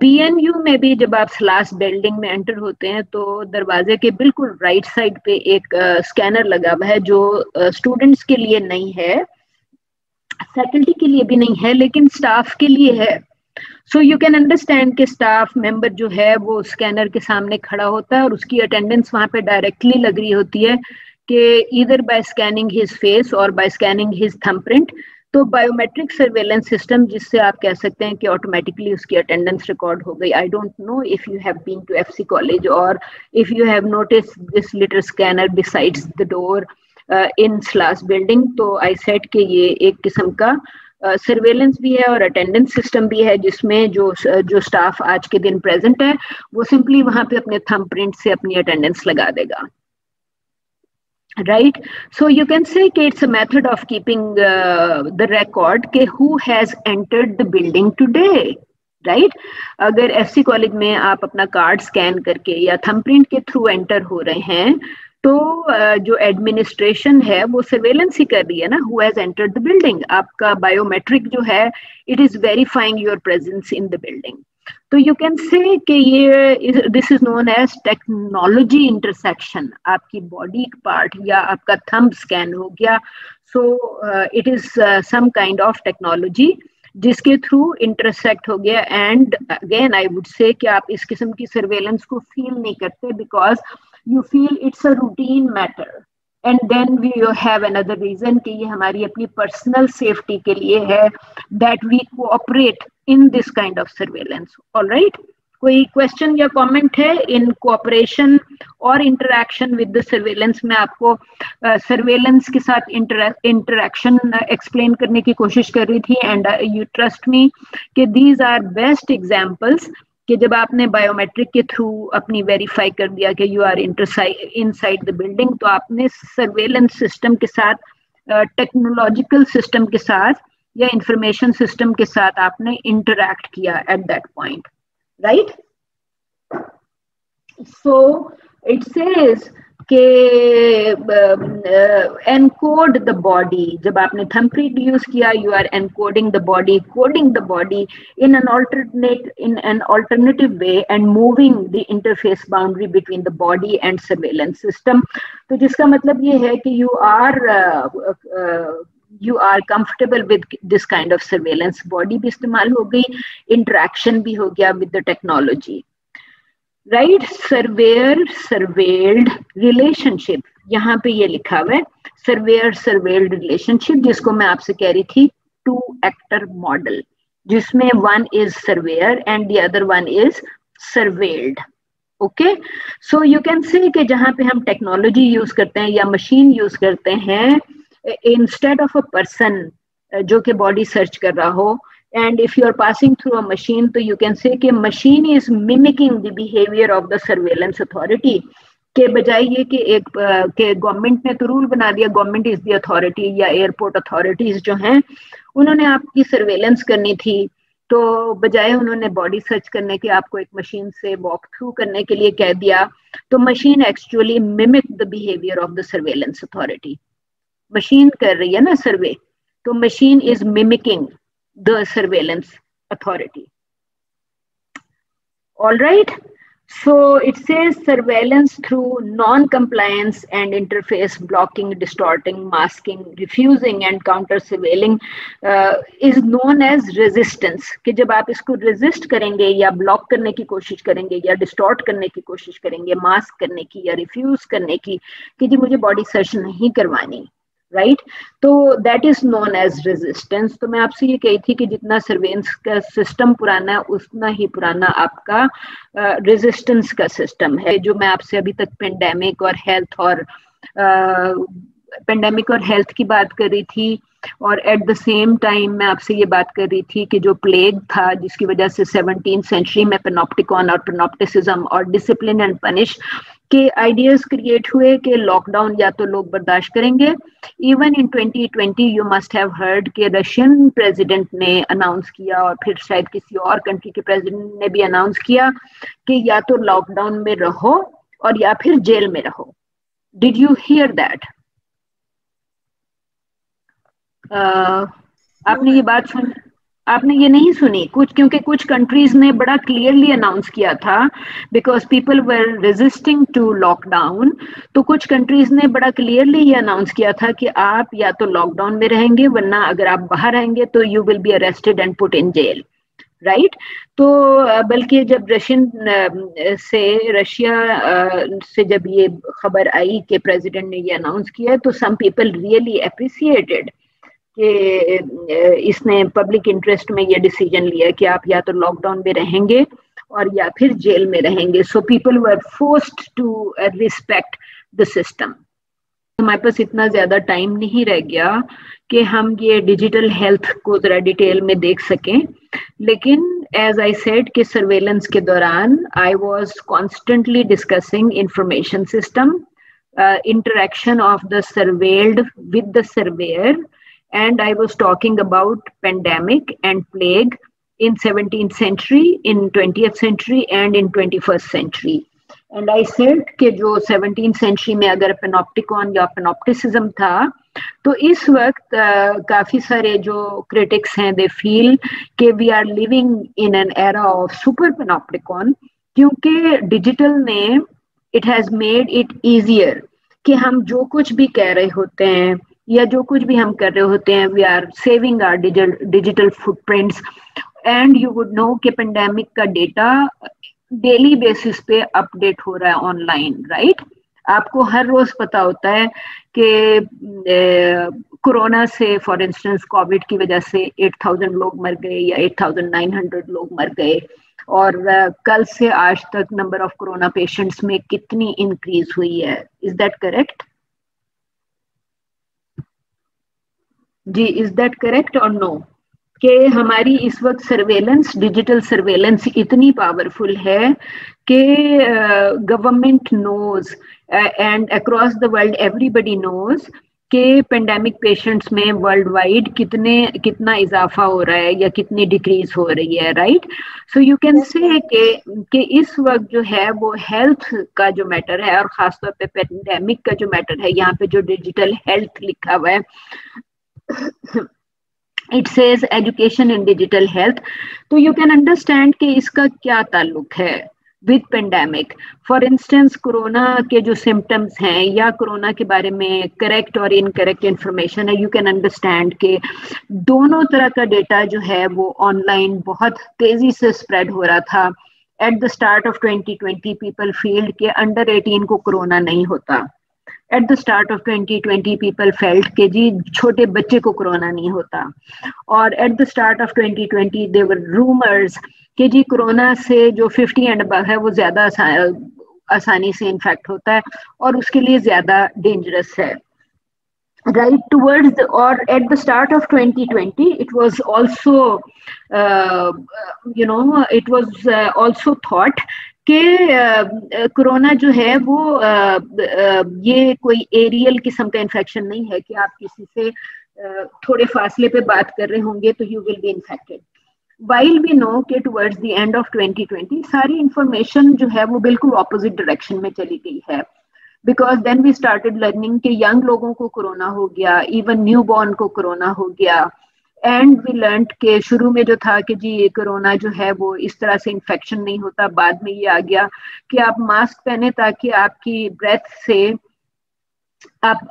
Speaker 1: BNU में भी जब आप स्लास बिल्डिंग में एंटर होते हैं तो दरवाजे के बिल्कुल राइट साइड पे एक स्कैनर लगा हुआ है जो स्टूडेंट्स के लिए नहीं है, फैकल्टी के लिए भी नहीं है, लेकिन स्टाफ के लिए है. सो यू कैन अंडरस्टैंड कि स्टाफ मेंबर जो है वो स्कैनर के सामने खड़ा होता है और उसकी अटेंडेंस वहां पे डायरेक्टली लग रही होती है कि either by scanning his face और by scanning his thumb print. तो बायोमेट्रिक सर्वेलेंस सिस्टम जिससे आप कह सकते हैं कि ऑटोमेटिकली उसकी अटेंडेंस रिकॉर्ड हो गई. I don't know if you have been to FC college और if you have notice this little scanner besides the door in स्लास बिल्डिंग. तो आई सेड कि ये एक किस्म का सर्वेलेंस भी है और अटेंडेंस सिस्टम भी है जिसमें जो स्टाफ आज के दिन प्रेजेंट है वो सिंपली वहां पे अपने थंब प्रिंट से अपनी अटेंडेंस लगा देगा, right? So you can say कि it's a method of keeping the record कि who has entered the building today, right? अगर FC कॉलेज में आप अपना कार्ड स्कैन करके या थंब प्रिंट के थ्रू एंटर हो रहे हैं तो जो एडमिनिस्ट्रेशन है वो सर्वेलेंस ही कर रही है ना, who has entered the building. आपका बायोमेट्रिक जो है it is verifying your presence in the building. तो यू कैन से कि ये this is known as technology intersection. आपकी बॉडी पार्ट या आपका थंब स्कैन हो गया, so it is some kind of technology जिसके थ्रू इंटरसेक्ट हो गया. And again I would say कि आप इस किस्म की सर्वेलेंस को फील नहीं करते because you feel it's a routine matter. And then we have another reason कि ये हमारी अपनी पर्सनल सेफ्टी के लिए है that we cooperate in this kind of surveillance. All right, कोई क्वेश्चन या कमेंट है इन कोऑपरेशन और इंटरैक्शन विद द सर्वेलेंस? में आपको सर्वेलेंस के साथ इंटरैक्शन एक्सप्लेन करने की कोशिश कर रही थी एंड यू ट्रस्ट मी कि दीज आर बेस्ट एग्जांपल्स कि जब आपने बायोमेट्रिक के थ्रू अपनी वेरीफाई कर दिया कि you are inside the building तो आपने सर्वेलेंस सिस्टम के साथ टेक्नोलॉजिकल सिस्टम के साथ या इंफॉर्मेशन सिस्टम के साथ आपने इंटरैक्ट किया at that point, right? So it says के एनकोड द बॉडी. जब आपने थंब प्रिंट यूज किया you are encoding the body, coding the body in an alternative way and moving the interface boundary between the body and surveillance system. तो जिसका मतलब ये है कि you are comfortable with this kind of surveillance. Body भी इस्तेमाल हो गई, इंटरेक्शन भी हो गया with the technology, right? Surveyor surveilled relationship. यहाँ पे ये लिखा हुआ है सर्वेयर सर्वेल्ड रिलेशनशिप, जिसको मैं आपसे कह रही थी 2 एक्टर मॉडल, जिसमें one is surveyor and the other one is surveilled. Okay, so you can say कि जहाँ पे हम टेक्नोलॉजी यूज करते हैं या मशीन यूज करते हैं इंस्टेड ऑफ अ पर्सन जो कि बॉडी सर्च कर रहा हो, and if you are passing through a machine, तो यू कैन से कि machine is mimicking the behaviour of the surveillance authority, के बजाय ये कि एक के गवर्नमेंट ने तो रूल बना दिया, गवर्नमेंट इज द अथॉरिटी, या एयरपोर्ट अथॉरिटीज जो हैं उन्होंने आपकी सर्वेलेंस करनी थी, तो बजाय उन्होंने बॉडी सर्च करने के आपको एक मशीन से वॉक थ्रू करने के लिए कह दिया, तो machine actually mimic the behaviour of the surveillance authority. Machine कर रही है ना सर्वे, तो machine is mimicking the surveillance authority. All right, so it says surveillance through non-compliance and interface blocking, distorting, masking, refusing and counter surveilling is known as resistance, कि जब आप इसको resist करेंगे या block करने की कोशिश करेंगे या distort करने की कोशिश करेंगे, mask करने की या refuse करने की कि जी मुझे body search नहीं करवानी, राइट, तो that is known as resistance. तो मैं आपसे ये कही थी कि जितना सर्वेलेंस का सिस्टम पुराना है उतना ही पुराना आपका रेजिस्टेंस का सिस्टम है, जो मैं आपसे अभी तक पेंडेमिक और हेल्थ की बात कर रही थी, और एट द सेम टाइम मैं आपसे ये बात कर रही थी कि जो प्लेग था जिसकी वजह से 17th सेंचुरी में पेनोप्टिकॉन और पेनोप्टिसिज्म और डिसिप्लिन एंड पनिश के आइडियाज क्रिएट हुए कि लॉकडाउन या तो लोग बर्दाश्त करेंगे। Even in 2020 you must have heard कि रशियन प्रेसिडेंट ने अनाउंस किया, और फिर शायद किसी और कंट्री के प्रेसिडेंट ने भी अनाउंस किया कि या तो लॉकडाउन में रहो और या फिर जेल में रहो। Did you here that? आपने ये बात सुन, आपने ये नहीं सुनी कुछ, क्योंकि कुछ कंट्रीज ने बड़ा क्लियरली अनाउंस किया था because people were resisting to lockdown, तो कुछ कंट्रीज ने बड़ा क्लियरली ये अनाउंस किया था कि आप या तो लॉकडाउन में रहेंगे, वरना अगर आप बाहर आएंगे तो you will be arrested and put in jail, right. तो बल्कि जब रशिया से जब ये खबर आई कि प्रेसिडेंट ने ये अनाउंस किया, तो सम पीपल रियली अप्रिसिएटेड कि इसने पब्लिक इंटरेस्ट में ये डिसीजन लिया कि आप या तो लॉकडाउन में रहेंगे और या फिर जेल में रहेंगे। So people were forced to respect the system. हमारे पास इतना ज्यादा टाइम नहीं रह गया कि हम ये डिजिटल हेल्थ को जरा डिटेल में देख सकें, लेकिन एज आई सेड कि सर्वेलेंस के दौरान I was constantly discussing information system, interaction of the surveilled with the surveyor, and I was talking about pandemic and plague in 17th century, in 20th century and in 21st century. And I said कि जो 17th century में अगर पेनोप्टिकॉन या पेनोप्टिसिज्म था, तो इस वक्त काफी सारे जो क्रिटिक्स हैं they feel कि we are living in an era of super panopticon, क्योंकि डिजिटल ने it has made it easier कि हम जो कुछ भी कह रहे होते हैं या जो कुछ भी हम कर रहे होते हैं, we are saving our digital footprints, and you would know कि पेंडेमिक का डेटा डेली बेसिस पे अपडेट हो रहा है ऑनलाइन, राइट। आपको हर रोज पता होता है कि कोरोना से, फॉर इंस्टेंस कोविड की वजह से 8000 लोग मर गए या 8900 लोग मर गए, और कल से आज तक नंबर ऑफ कोरोना पेशेंट्स में कितनी इंक्रीज हुई है। Is that correct? जी, इज दैट करेक्ट और नो? कि हमारी इस वक्त सर्वेलेंस, डिजिटल सर्वेलेंस इतनी पावरफुल है कि government knows and across the world everybody knows कि पेंडेमिक पेशेंट्स में वर्ल्ड वाइड कितना इजाफा हो रहा है या कितनी डिक्रीज हो रही है, right. So you can say कि इस वक्त जो है वो हेल्थ का जो मैटर है, और खासतौर पे पेंडेमिक का जो मैटर है, यहाँ पे जो डिजिटल हेल्थ लिखा हुआ है, it says education in digital health, तो you can understand कि इसका क्या ताल्लुक है with pandemic। For instance, corona के जो symptoms हैं या कोरोना के बारे में correct और incorrect information है, you can understand कि दोनों तरह का डेटा जो है वो ऑनलाइन बहुत तेजी से स्प्रेड हो रहा था। At the start of 2020 people feel कि under 18 को कोरोना नहीं होता, at the start of 2020 people felt कि जी छोटे बच्चे को कोरोना नहीं होता, और at the start of 2020 there were rumours कि जी कोरोना से जो 50 एंड अबव है वो ज्यादा आसानी से इन्फेक्ट होता है और उसके लिए ज्यादा डेंजरस है. Right towards the, or at the start of 2020 it was also it was also thought कि कोरोना जो है वो ये कोई एरियल किस्म का इन्फेक्शन नहीं है कि आप किसी से थोड़े फासले पे बात कर रहे होंगे तो you will B infected. While we know कि towards the end of 2020 सारी इंफॉर्मेशन जो है वो बिल्कुल ऑपोजिट डायरेक्शन में चली गई है. Because then we started learning कि यंग लोगों को कोरोना हो गया, इवन न्यू बॉर्न को कोरोना हो गया, एंड वी लर्नड के शुरू में जो था कि जी ये कोरोना जो है वो इस तरह से इन्फेक्शन नहीं होता. बाद में ये आ गया कि आप मास्क पहने ताकि आपकी ब्रेथ से आप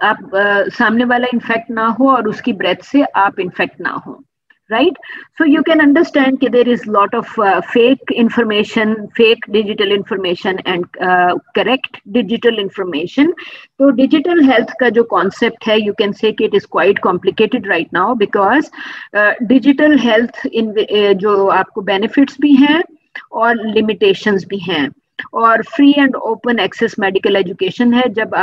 Speaker 1: सामने वाला इन्फेक्ट ना हो और उसकी ब्रेथ से आप इन्फेक्ट ना हो. Right, so you can understand that there is lot of fake information, fake digital information and correct digital information. So digital health का जो concept है, you can say कि it is quite complicated right now because digital health in जो आपको benefits भी हैं और limitations भी हैं. और free and open access medical education है. जब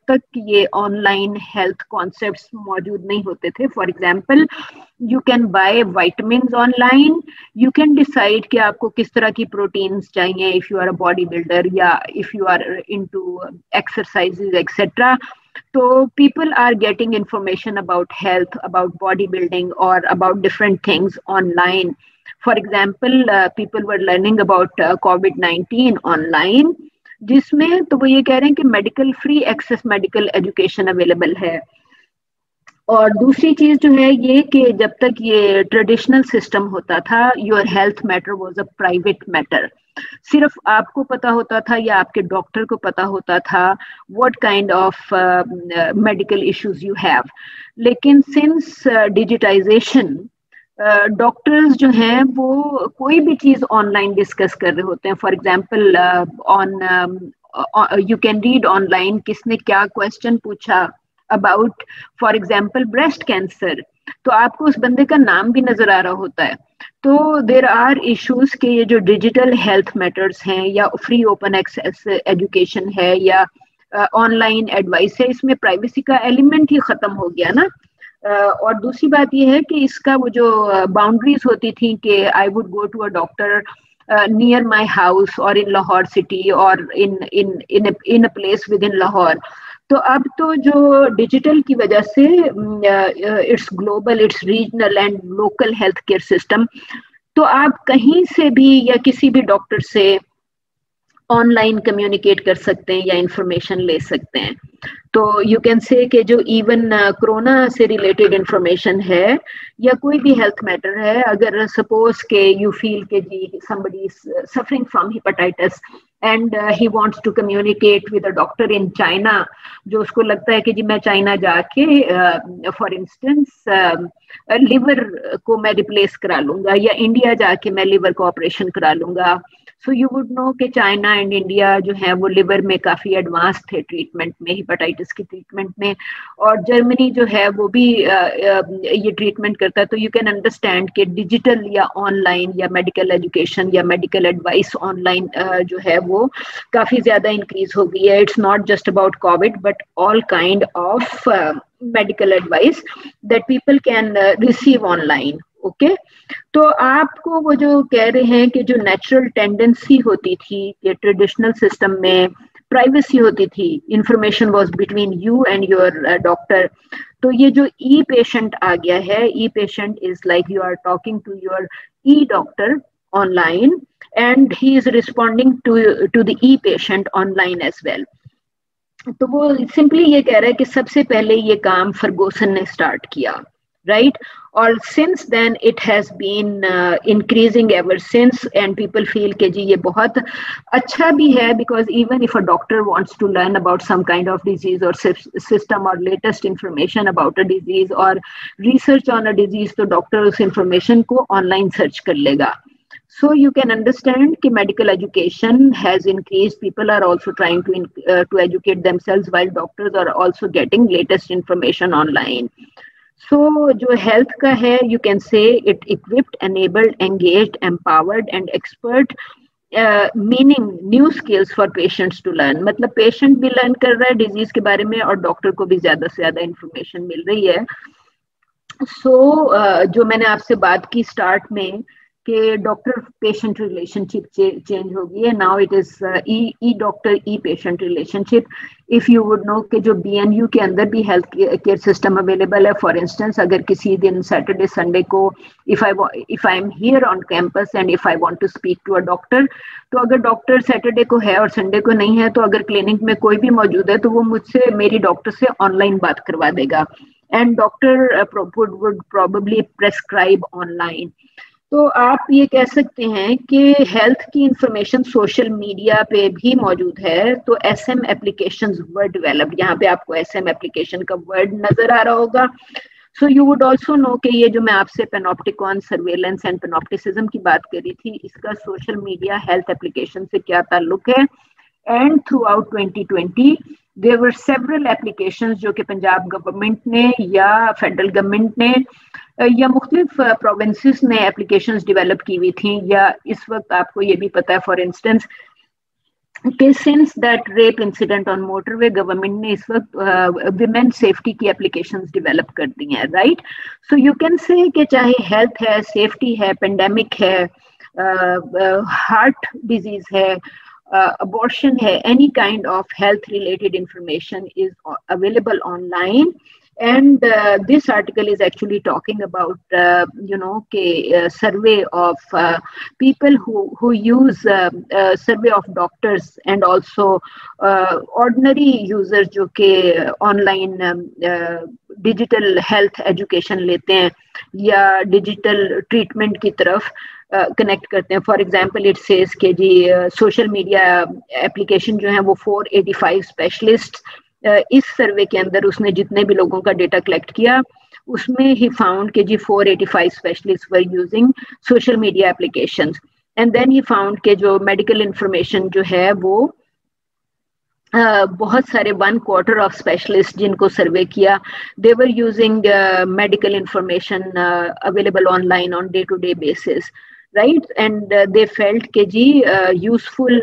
Speaker 1: तक ये ऑनलाइन हेल्थ कॉन्सेप्ट्स मौजूद नहीं होते थे, for example you can buy vitamins online, you can decide कि आपको किस तरह की प्रोटीन्स चाहिए if you are a body builder या if you are into exercises etcetera. तो people are getting information about health, about bodybuilding or about different things online. For example, people were learning about COVID-19 online, जिसमें तो वो ये कह रहे हैं कि medical free access medical education available है. और दूसरी चीज जो है ये कि जब तक ये ट्रेडिशनल सिस्टम होता था, your health matter was a private matter. सिर्फ आपको पता होता था या आपके डॉक्टर को पता होता था what kind of medical issues you have. लेकिन सिंस डिजिटाइजेशन डॉक्टर्स जो हैं वो कोई भी चीज ऑनलाइन डिस्कस कर रहे होते हैं. For example you can read online किसने क्या क्वेश्चन पूछा about for example breast cancer, तो आपको उस बंदे का नाम भी नजर आ रहा होता है. तो देर आर इश्यूज के ये जो डिजिटल हेल्थ मैटर्स हैं या फ्री ओपन एक्सेस एजुकेशन है या ऑनलाइन एडवाइस है, इसमें प्राइवेसी का एलिमेंट ही खत्म हो गया ना. और दूसरी बात ये है कि इसका वो जो बाउंड्रीज होती थी कि I would go to a doctor near my house और इन लाहौर सिटी और in a place within Lahore. तो अब तो जो डिजिटल की वजह से it's global, it's regional and local health care system, तो आप कहीं से भी या किसी भी डॉक्टर से ऑनलाइन कम्युनिकेट कर सकते हैं या इंफॉर्मेशन ले सकते हैं. तो यू कैन से कि जो इवन कोरोना से रिलेटेड इंफॉर्मेशन है या कोई भी हेल्थ मैटर है, अगर सपोज के यू फील के जी somebody is suffering from hepatitis and he wants to communicate with a doctor in China, जो उसको लगता है कि जी मैं चाइना जाके फॉर इंस्टेंस लिवर को मैं रिप्लेस करा लूंगा या इंडिया जाके मैं लिवर को ऑपरेशन करा लूंगा. सो यू वुड नो कि चाइना एंड इंडिया जो है वो लिवर में काफी एडवांस थे ट्रीटमेंट में, हेपेटाइटिस की ट्रीटमेंट में, और जर्मनी जो है वो भी ये ट्रीटमेंट करता है. तो यू कैन अंडरस्टैंड कि डिजिटल या ऑनलाइन या मेडिकल एजुकेशन या मेडिकल एडवाइस ऑनलाइन जो है वो काफी ज्यादा इंक्रीज हो गई है. It's not just about Covid but all kind of medical advice that people can receive online. Okay, तो आपको वो जो कह रहे हैं कि जो नेचुरल टेंडेंसी होती थी कि ट्रेडिशनल सिस्टम में प्राइवेसी होती थी, information was between you and your doctor, तो ये जो ई पेशेंट आ गया है, e patient is like you are talking to your e doctor online and he is responding to the e patient online as well. तो वो simply ये कह रहा है कि सबसे पहले ये काम फर्गूसन ने स्टार्ट किया, right? और since then it has been increasing ever since and people feel कि जी ये बहुत अच्छा भी है because even if a doctor wants to learn about some kind of disease or system or latest information about a disease or research on a disease, तो doctor उस information को online search कर लेगा. So you can understand कि medical education has increased. People are also trying to educate themselves while doctors are also getting latest information online. So जो health का है, you can say it equipped, enabled, engaged, empowered and expert, meaning new skills for patients to learn. मतलब patient भी learn कर रहा है disease के बारे में और doctor को भी ज़्यादा से ज़्यादा information मिल रही है. So जो मैंने आपसे बात की start में कि डॉक्टर पेशेंट रिलेशनशिप चेंज होगी है. Now it is e doctor e patient relationship. If you would know कि जो BNU के अंदर भी हेल्थ केयर सिस्टम अवेलेबल है. फॉर इंस्टेंस अगर किसी दिन सैटरडे संडे को if I am here on campus and if I want to speak to a doctor, तो अगर डॉक्टर सैटरडे को है और संडे को नहीं है, तो अगर क्लिनिक में कोई भी मौजूद है तो वो मुझसे मेरी डॉक्टर से ऑनलाइन बात करवा देगा and doctor would probably prescribe online. तो आप ये कह सकते हैं कि हेल्थ की इंफॉर्मेशन सोशल मीडिया पे भी मौजूद है. तो SM एप्लीकेशंस वर डेवलप्ड. यहाँ पे आपको SM एप्लीकेशन का वर्ड नजर आ रहा होगा. So you would also know कि ये जो मैं आपसे पेनोप्टिकॉन सर्वेलेंस एंड पेनोप्टिसिज्म की बात कर रही थी, इसका सोशल मीडिया हेल्थ एप्लीकेशन से क्या ताल्लुक है. And throughout 2020 there were several applications जो कि पंजाब गवर्नमेंट ने या फेडरल गवर्नमेंट ने या मुख्तलिफ प्रोविंसेस ने एप्लीकेशंस डेवलप की हुई थी. या इस वक्त आपको ये भी पता है फॉर इंस्टेंस कि since that rape incident on motorway, government ने इस वक्त विमेन सेफ्टी की एप्लीकेशंस डेवलप कर दी हैं. Right. So you can say कि चाहे हेल्थ है, सेफ्टी है, पेंडेमिक है, हार्ट डिजीज है, abortion है, any kind of health related information is available online. And this article is actually talking about survey of people who use survey of doctors and also ordinary users जो कि online digital health education लेते हैं या digital treatment की तरफ connect करते हैं. For example it says के जी सोशल मीडिया एप्लीकेशन जो है वो 485 स्पेशलिस्ट, इस सर्वे के अंदर उसने जितने भी लोगों का डेटा कलेक्ट किया उसमें ही फाउंड के जी 485 specialist were using social media applications. And then he found के जो मेडिकल इंफॉर्मेशन जो है वो बहुत सारे 1/4 ऑफ स्पेशलिस्ट जिनको सर्वे किया, they were using medical information available online on day to day basis. Right. And they felt के जी यूजफुल,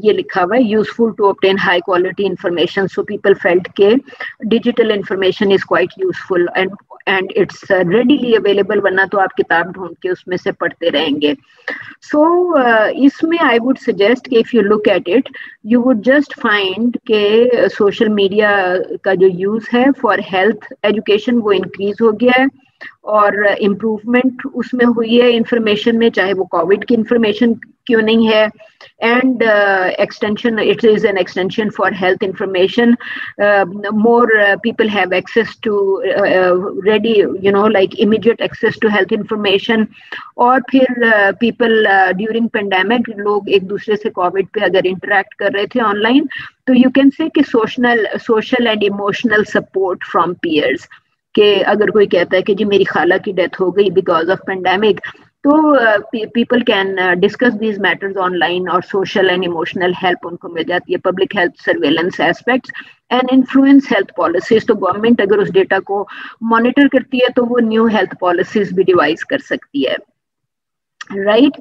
Speaker 1: ये लिखा हुआ है useful to obtain high quality information. So people felt के digital information is quite useful and it's readily available, वरना तो आप किताब ढूंढ के उसमें से पढ़ते रहेंगे. सो इसमें आई वुड सजेस्ट कि if you look at it you would just find के सोशल मीडिया का जो यूज है फॉर हेल्थ एजुकेशन वो इंक्रीज हो गया है और इम्प्रूवमेंट उसमें हुई है इंफॉर्मेशन में, चाहे वो कोविड की इंफॉर्मेशन क्यों नहीं है. And extension, it is an extension for health information. More people have access to ready like immediate access to health information. और फिर पीपल ड्यूरिंग पेंडेमिक लोग एक दूसरे से कोविड पे अगर इंटरेक्ट कर रहे थे ऑनलाइन, तो यू कैन से कि social and emotional support from peers, कि अगर कोई कहता है कि जी मेरी खाला की डेथ हो गई बिकॉज ऑफ पेंडेमिक, तो people can discuss these matters online और सोशल एंड इमोशनल हेल्प उनको मिल जाती है. Public health surveillance aspects and influence health policies. तो गवर्नमेंट अगर उस डेटा को मॉनिटर करती है तो वो न्यू हेल्थ पॉलिसीज भी डिवाइस कर सकती है. Right.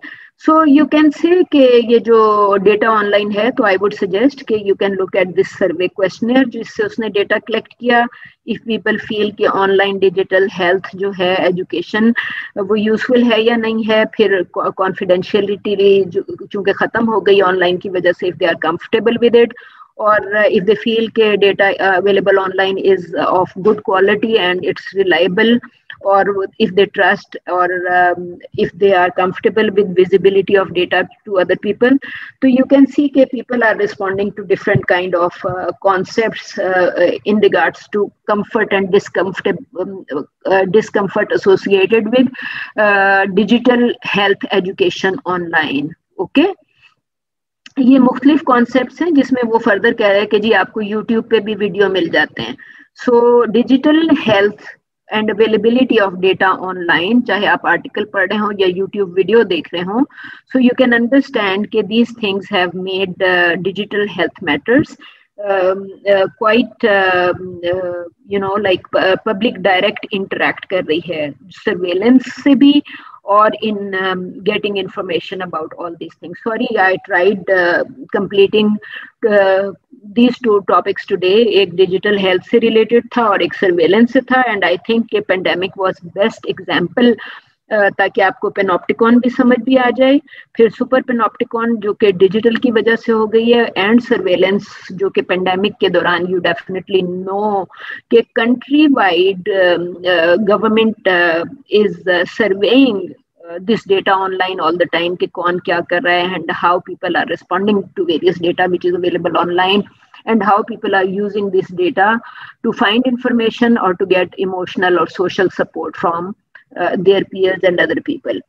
Speaker 1: So you can say कि ये जो डेटा ऑनलाइन है, तो आई वुड सजेस्ट कि you can look at this survey questionnaire जिससे उसने डेटा कलेक्ट किया. इफ पीपल फील कि ऑनलाइन डिजिटल हेल्थ जो है एजुकेशन वो यूजफुल है या नहीं है. फिर कॉन्फिडेंशियलिटी चूंकि खत्म हो गई ऑनलाइन की वजह से, if they are comfortable with it, और if they feel के data available online is of good quality and it's reliable, or if they trust, or if they are comfortable with visibility of data to other people, so you can see that people are responding to different kind of concepts in regards to comfort and discomfort associated with digital health education online. Okay. ये मुख्तलिफ concepts हैं जिसमें वो further कह रहे हैं कि जी आपको यूट्यूब पे भी वीडियो मिल जाते हैं. So digital health and availability of data online, चाहे आप article पढ़ रहे हो या YouTube video देख रहे हो, so you can understand कि these things have made digital health matters quite like public direct interact कर रही है surveillance से भी or in getting information about all these things. Sorry, I tried completing these two topics today. एक digital health से related था और एक surveillance से था, and I think कि pandemic was best example ताकि आपको पेनोप्टिकॉन भी समझ भी आ जाए, फिर सुपर पेनोप्टिकॉन जो कि डिजिटल की वजह से हो गई है, एंड सर्वेलेंस जो कि पेंडेमिक के दौरान यू डेफिनेटली नो कि country wide government is surveying this data online all the time कि कौन क्या कर रहा है, and how people are responding to various data which is available online, and how people are using this data to find information or to get emotional or social support from their peers and other people.